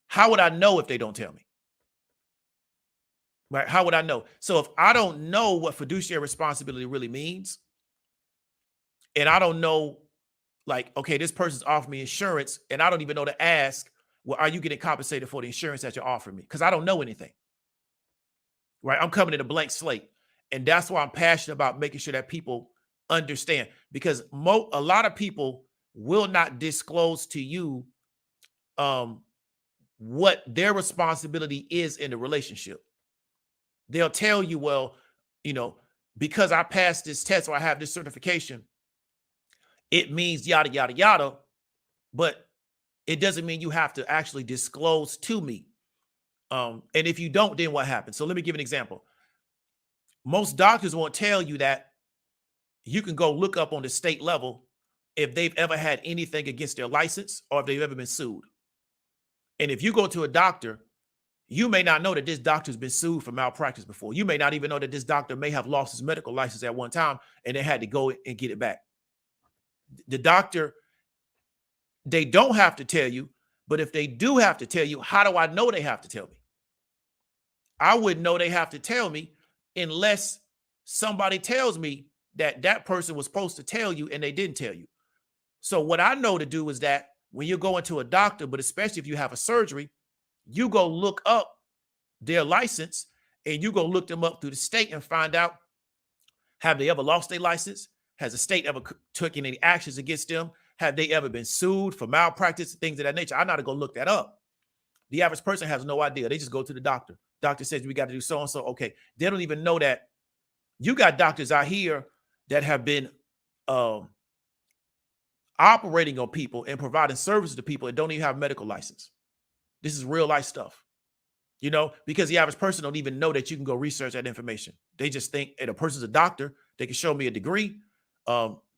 How would I know if they don't tell me? Right? How would I know? So if I don't know what fiduciary responsibility really means, and I don't know, like, okay, this person's offering me insurance, and I don't even know to ask, well, are you getting compensated for the insurance that you're offering me? Because I don't know anything. Right? I'm coming in a blank slate. And that's why I'm passionate about making sure that people understand, because a lot of people will not disclose to you what their responsibility is in the relationship. They'll tell you, well, because I passed this test or I have this certification, it means yada, yada, yada, but it doesn't mean you have to actually disclose to me. And if you don't, then what happens? So let me give an example. Most doctors won't tell you that you can go look up on the state level if they've ever had anything against their license or if they've ever been sued. And if you go to a doctor, you may not know that this doctor's been sued for malpractice before. You may not even know that this doctor may have lost his medical license at one time and they had to go and get it back. The doctor, they don't have to tell you, but if they do have to tell you, how do I know they have to tell me? I wouldn't know they have to tell me unless somebody tells me that that person was supposed to tell you and they didn't tell you. So what I know to do is that when you're going to a doctor, but especially if you have a surgery, you go look up their license and you go look them up through the state and find out, have they ever lost their license? Has the state ever taken any actions against them? Have they ever been sued for malpractice, things of that nature? I know how to go look that up. The average person has no idea. They just go to the doctor. Doctor says, we got to do so-and-so. Okay. They don't even know that you got doctors out here that have been operating on people and providing services to people that don't even have a medical license. This is real life stuff, because the average person don't even know that you can go research that information. They just think, and a person's a doctor, they can show me a degree.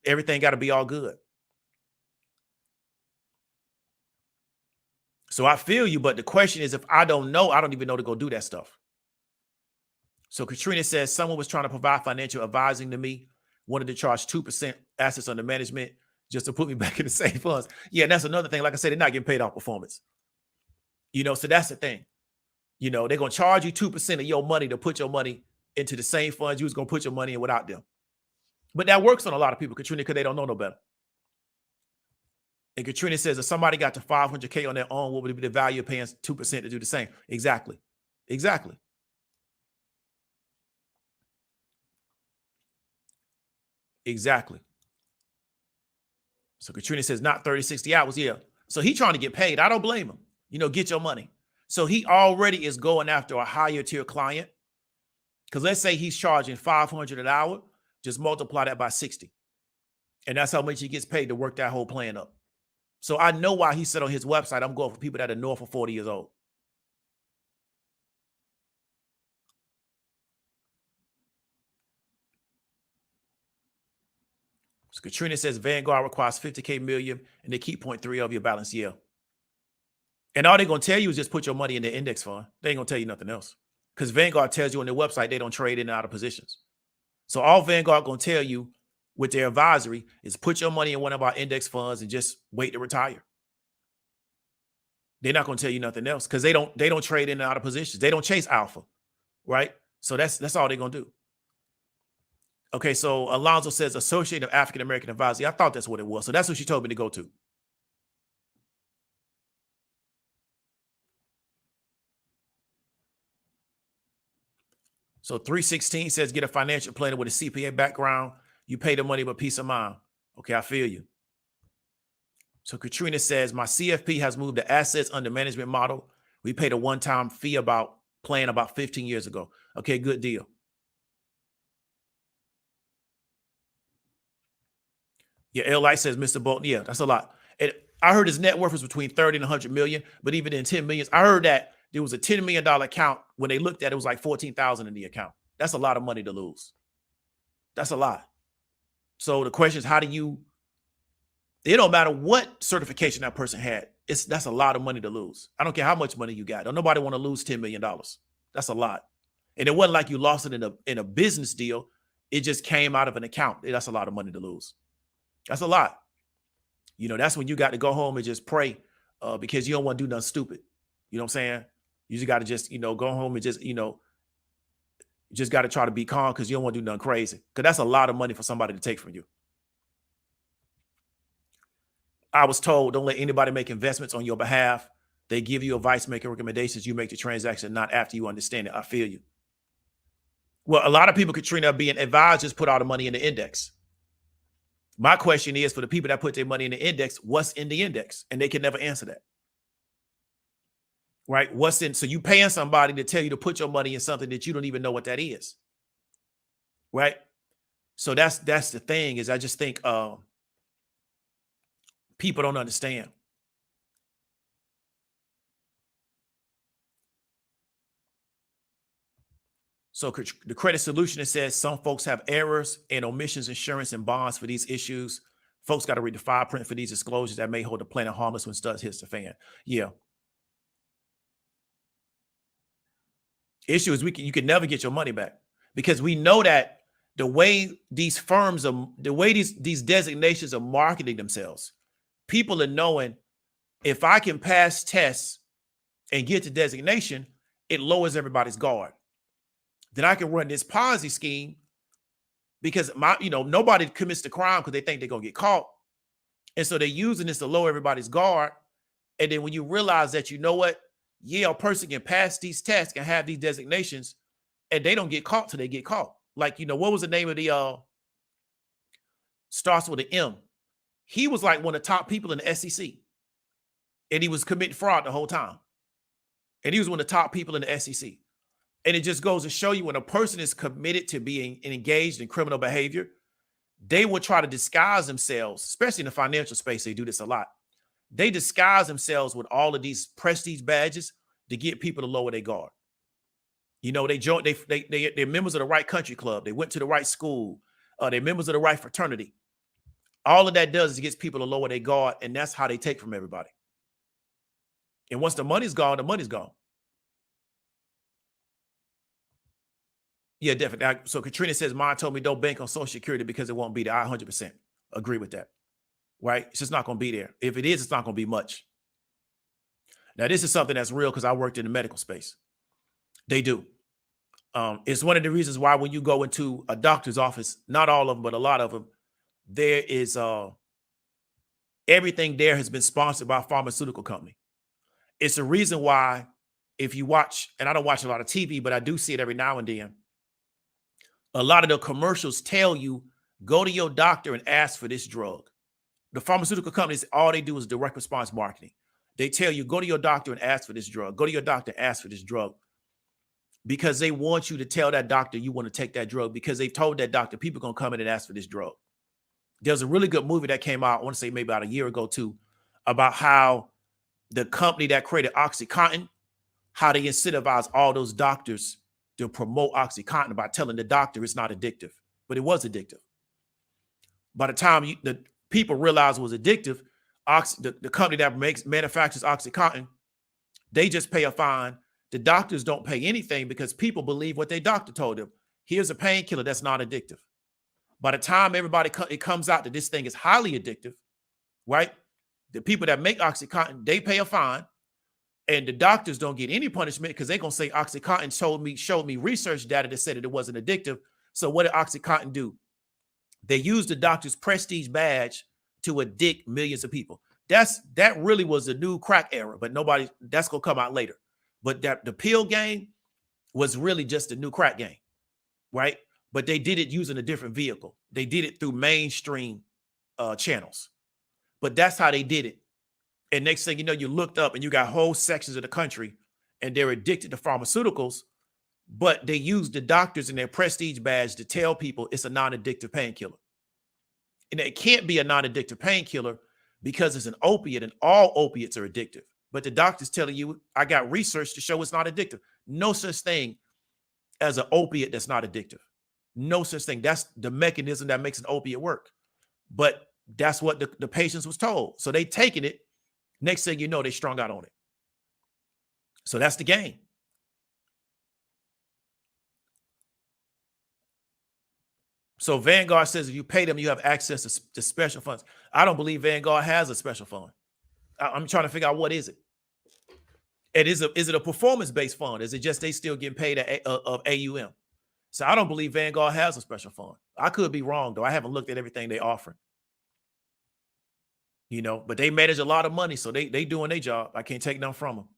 Everything got to be all good. So I feel you, but the question is, if I don't know, I don't even know to go do that stuff. So Katrina says, someone was trying to provide financial advising to me, wanted to charge 2% assets under management just to put me back in the same funds. Yeah, and that's another thing. Like I said, they're not getting paid off performance. So that's the thing. They're going to charge you 2% of your money to put your money into the same funds you was going to put your money in without them. But that works on a lot of people, Katrina, because they don't know no better. And Katrina says, if somebody got to 500K on their own, what would be the value of paying 2% to do the same? Exactly. Exactly. Exactly. So Katrina says, not 30, 60 hours. Yeah. So he trying to get paid. I don't blame him. Get your money. So he already is going after a higher tier client. Because let's say he's charging $500 an hour, just multiply that by 60. And that's how much he gets paid to work that whole plan up. So I know why he said on his website, I'm going for people that are north of 40 years old. So Katrina says Vanguard requires 50K million and they keep 0.3 of your balance year. And all they're going to tell you is just put your money in the index fund. They ain't going to tell you nothing else. Because Vanguard tells you on their website they don't trade in and out of positions. So all Vanguard going to tell you with their advisory is put your money in one of our index funds and just wait to retire. They're not going to tell you nothing else because they don't trade in and out of positions. They don't chase alpha, right? So that's all they're going to do. Okay, so Alonzo says Association of African American Advisors. I thought that's what it was. So that's what she told me to go to. So 316 says get a financial planner with a CPA background. You pay the money but peace of mind. Okay, I feel you. So Katrina says my CFP has moved to assets under management model. We paid a one-time fee about 15 years ago. Okay, good deal. Yeah, LI says Mr. Bolton. Yeah, that's a lot. And I heard his net worth was between 30 and 100 million, but even in 10 millions, I heard that there was a $10 million account. When they looked at it, it was like 14,000 in the account. That's a lot of money to lose. That's a lot. So the question is, how do you, it don't matter what certification that person had. That's a lot of money to lose. I don't care how much money you got. Don't nobody want to lose $10 million. That's a lot. And it wasn't like you lost it in a business deal. It just came out of an account. That's a lot of money to lose. That's a lot. You know, that's when you got to go home and just pray because you don't want to do nothing stupid. You know what I'm saying? You just got to just, go home and just, you just got to try to be calm because you don't want to do nothing crazy. Because that's a lot of money for somebody to take from you. I was told, don't let anybody make investments on your behalf. They give you advice, making recommendations. You make the transaction, not after you understand it. I feel you. Well, a lot of people, Katrina, being advisors, put all the money in the index. My question is, for the people that put their money in the index, what's in the index? And they can never answer that. Right? What's in? So you paying somebody to tell you to put your money in something that you don't even know what that is. Right? So that's the thing, is I just think people don't understand. So the credit solution, it says some folks have errors and omissions, insurance and bonds for these issues. Folks got to read the fine print for these disclosures that may hold the planet harmless when stuff hits the fan. Yeah. Issue is you can never get your money back, because we know that the way these firms are, the way these designations are marketing themselves, people are knowing, if I can pass tests and get the designation, it lowers everybody's guard. Then I can run this Ponzi scheme because nobody commits the crime because they think they're gonna get caught. And so they're using this to lower everybody's guard. And then when you realize that, a person can pass these tests, can have these designations, and they don't get caught till they get caught. Like, what was the name of the starts with an M? He was like one of the top people in the SEC. And he was committing fraud the whole time. And he was one of the top people in the SEC. And it just goes to show you, when a person is committed to being engaged in criminal behavior, they will try to disguise themselves, especially in the financial space. They do this a lot. They disguise themselves with all of these prestige badges to get people to lower their guard. They're members of the right country club. They went to the right school. They're members of the right fraternity. All of that does is it gets people to lower their guard, and that's how they take from everybody. And once the money's gone, the money's gone. Yeah, definitely. So Katrina says, mine told me don't bank on Social Security because it won't be there. I 100% agree with that. Right? It's just not going to be there. If it is, it's not going to be much. Now, this is something that's real because I worked in the medical space. They do. It's one of the reasons why when you go into a doctor's office, not all of them, but a lot of them, there is everything there has been sponsored by a pharmaceutical company. It's the reason why, if you watch, and I don't watch a lot of TV, but I do see it every now and then, a lot of the commercials tell you, go to your doctor and ask for this drug. The pharmaceutical companies, all they do is direct response marketing. They tell you, go to your doctor and ask for this drug. Go to your doctor and ask for this drug. Because they want you to tell that doctor you want to take that drug, because they've told that doctor people are going to come in and ask for this drug. There's a really good movie that came out, I want to say maybe about a year ago too, about how the company that created OxyContin, how they incentivize all those doctors to promote OxyContin by telling the doctor it's not addictive, but it was addictive. By the time the people realized it was addictive, the company that manufactures OxyContin, they just pay a fine. The doctors don't pay anything because people believe what their doctor told them. Here's a painkiller that's not addictive. By the time it comes out that this thing is highly addictive, right? The people that make OxyContin, they pay a fine. And the doctors don't get any punishment because they're going to say OxyContin showed me research data that said that it wasn't addictive. So what did OxyContin do? They used the doctor's prestige badge to addict millions of people. That really was the new crack era, but that's going to come out later. But the pill game was really just the new crack game, right? But they did it using a different vehicle. They did it through mainstream channels. But that's how they did it. And next thing you know, you looked up and you got whole sections of the country and they're addicted to pharmaceuticals, but they use the doctors and their prestige badge to tell people it's a non-addictive painkiller. And it can't be a non-addictive painkiller because it's an opiate, and all opiates are addictive. but the doctor's telling you, I got research to show it's not addictive. No such thing as an opiate that's not addictive. No such thing. That's the mechanism that makes an opiate work. But that's what the patients was told. So they taking it. Next thing you know, they strung out on it. So that's the game. So Vanguard says if you pay them, you have access to special funds. I don't believe Vanguard has a special fund. I'm trying to figure out what is it. And is it a performance-based fund? Is it just they still getting paid of AUM? So I don't believe Vanguard has a special fund. I could be wrong, though. I haven't looked at everything they offering. You know, but they manage a lot of money, so they doing their job. I can't take nothing from them.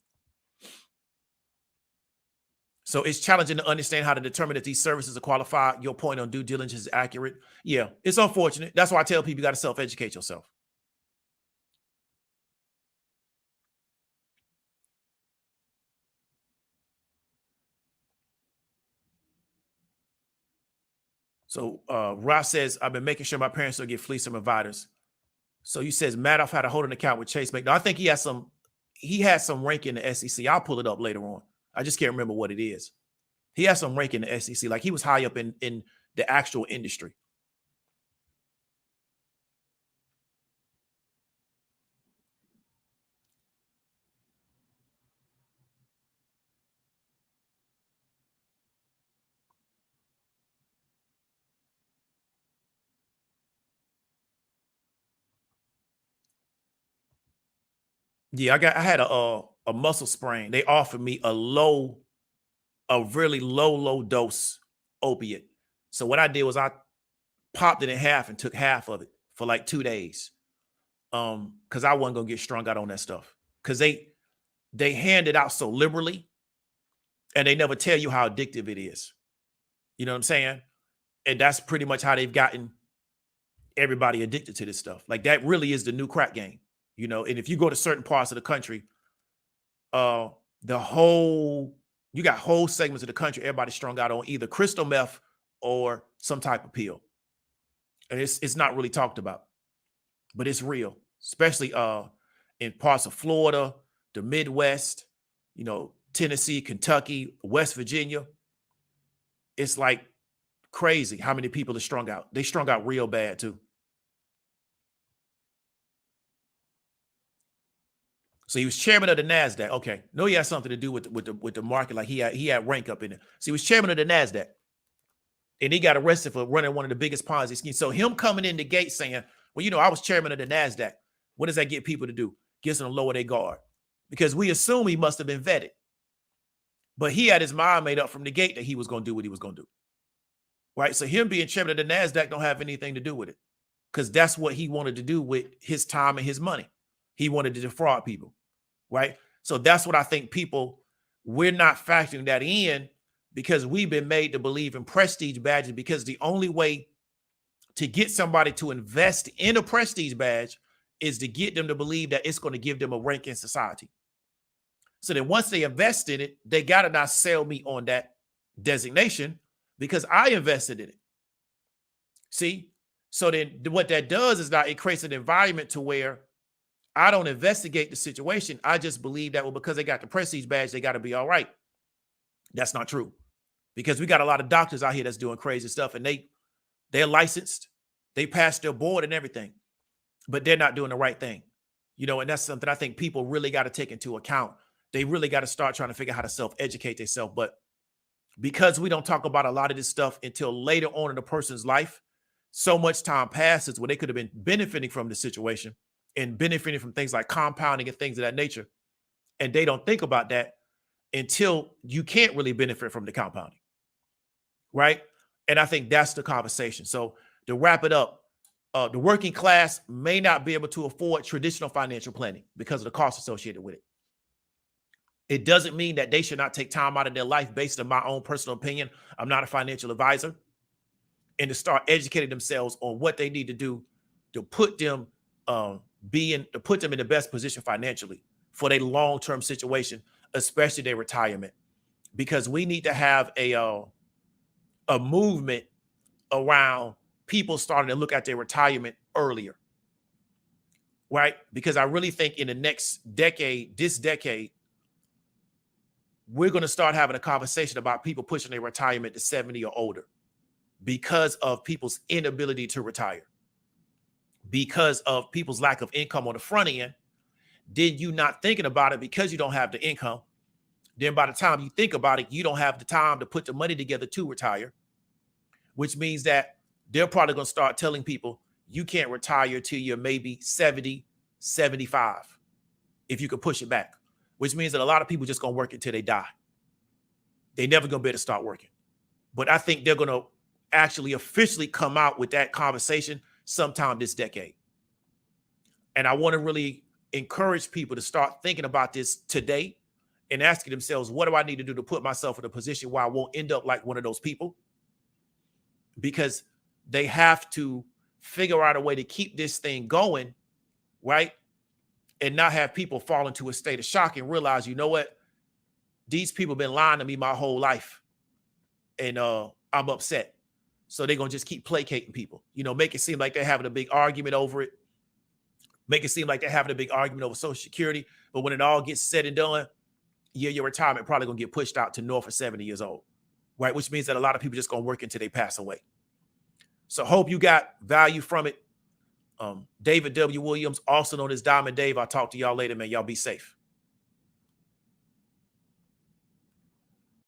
So it's challenging to understand how to determine if these services are qualified. Your point on due diligence is accurate. Yeah, it's unfortunate. That's why I tell people you got to self-educate yourself. So Ross says, I've been making sure my parents don't get fleeced from providers. So you says Madoff had to hold an account with Chase Bank. Now I think he had some rank in the SEC. I'll pull it up later on. I just can't remember what it is. He has some rank in the SEC. Like he was high up in the actual industry. Yeah, I had a muscle sprain. They offered me a really low dose opiate. So what I did was I popped it in half and took half of it for like 2 days. Because I wasn't gonna get strung out on that stuff. Because they hand it out so liberally, and they never tell you how addictive it is. You know what I'm saying? And that's pretty much how they've gotten everybody addicted to this stuff. Like that really is the new crack game. You know, and if you go to certain parts of the country, you got whole segments of the country, everybody's strung out on either crystal meth or some type of pill. And it's not really talked about, but it's real, especially in parts of Florida, the Midwest, you know, Tennessee, Kentucky, West Virginia. It's like crazy how many people are strung out. They strung out real bad too. So he was chairman of the NASDAQ. Okay. No, he had something to do with the market. Like he had rank up in it. So he was chairman of the NASDAQ. And he got arrested for running one of the biggest Ponzi schemes. So him coming in the gate saying, well, you know, I was chairman of the NASDAQ. What does that get people to do? Gets them to lower their guard. Because we assume he must have been vetted. But he had his mind made up from the gate that he was going to do what he was going to do. Right? So him being chairman of the NASDAQ don't have anything to do with it. Because that's what he wanted to do with his time and his money. He wanted to defraud people, right? So that's what I think we're not factoring that in because we've been made to believe in prestige badges because the only way to get somebody to invest in a prestige badge is to get them to believe that it's going to give them a rank in society. So then once they invest in it, they got to not sell me on that designation because I invested in it. See? So then what that does is that it creates an environment to where I don't investigate the situation. I just believe that, well, because they got the prestige badge, they got to be all right. That's not true. Because we got a lot of doctors out here that's doing crazy stuff and they're licensed. They passed their board and everything, but they're not doing the right thing. You know, and that's something I think people really got to take into account. They really got to start trying to figure out how to self-educate themselves. But because we don't talk about a lot of this stuff until later on in a person's life, so much time passes where they could have been benefiting from the situation and benefiting from things like compounding and things of that nature. And they don't think about that until you can't really benefit from the compounding, right? And I think that's the conversation. So to wrap it up, the working class may not be able to afford traditional financial planning because of the costs associated with it. It doesn't mean that they should not take time out of their life based on my own personal opinion. I'm not a financial advisor. And to start educating themselves on what they need to do to put them in the best position financially for their long-term situation, especially their retirement, because we need to have a movement around people starting to look at their retirement earlier. right? Because I really think in the next decade, this decade, we're going to start having a conversation about people pushing their retirement to 70 or older because of people's inability to retire, because of people's lack of income on the front end. Then you not thinking about it because you don't have the income. Then by the time you think about it, you don't have the time to put the money together to retire, which means that they're probably going to start telling people you can't retire till you're maybe 70, 75, if you could push it back, which means that a lot of people just going to work until they die. They never going to be able to start working. But I think they're going to actually officially come out with that conversation sometime this decade. And I want to really encourage people to start thinking about this today and asking themselves, what do I need to do to put myself in a position where I won't end up like one of those people? Because they have to figure out a way to keep this thing going, right? And not have people fall into a state of shock and realize, you know what? These people have been lying to me my whole life. And I'm upset. So they're going to just keep placating people, make it seem like they're having a big argument over it. Make it seem like they're having a big argument over Social Security. But when it all gets said and done, your retirement probably going to get pushed out to north of 70 years old, right? Which means that a lot of people just going to work until they pass away. So hope you got value from it. David W. Williams, also known as Diamond Dave. I'll talk to y'all later, man. Y'all be safe.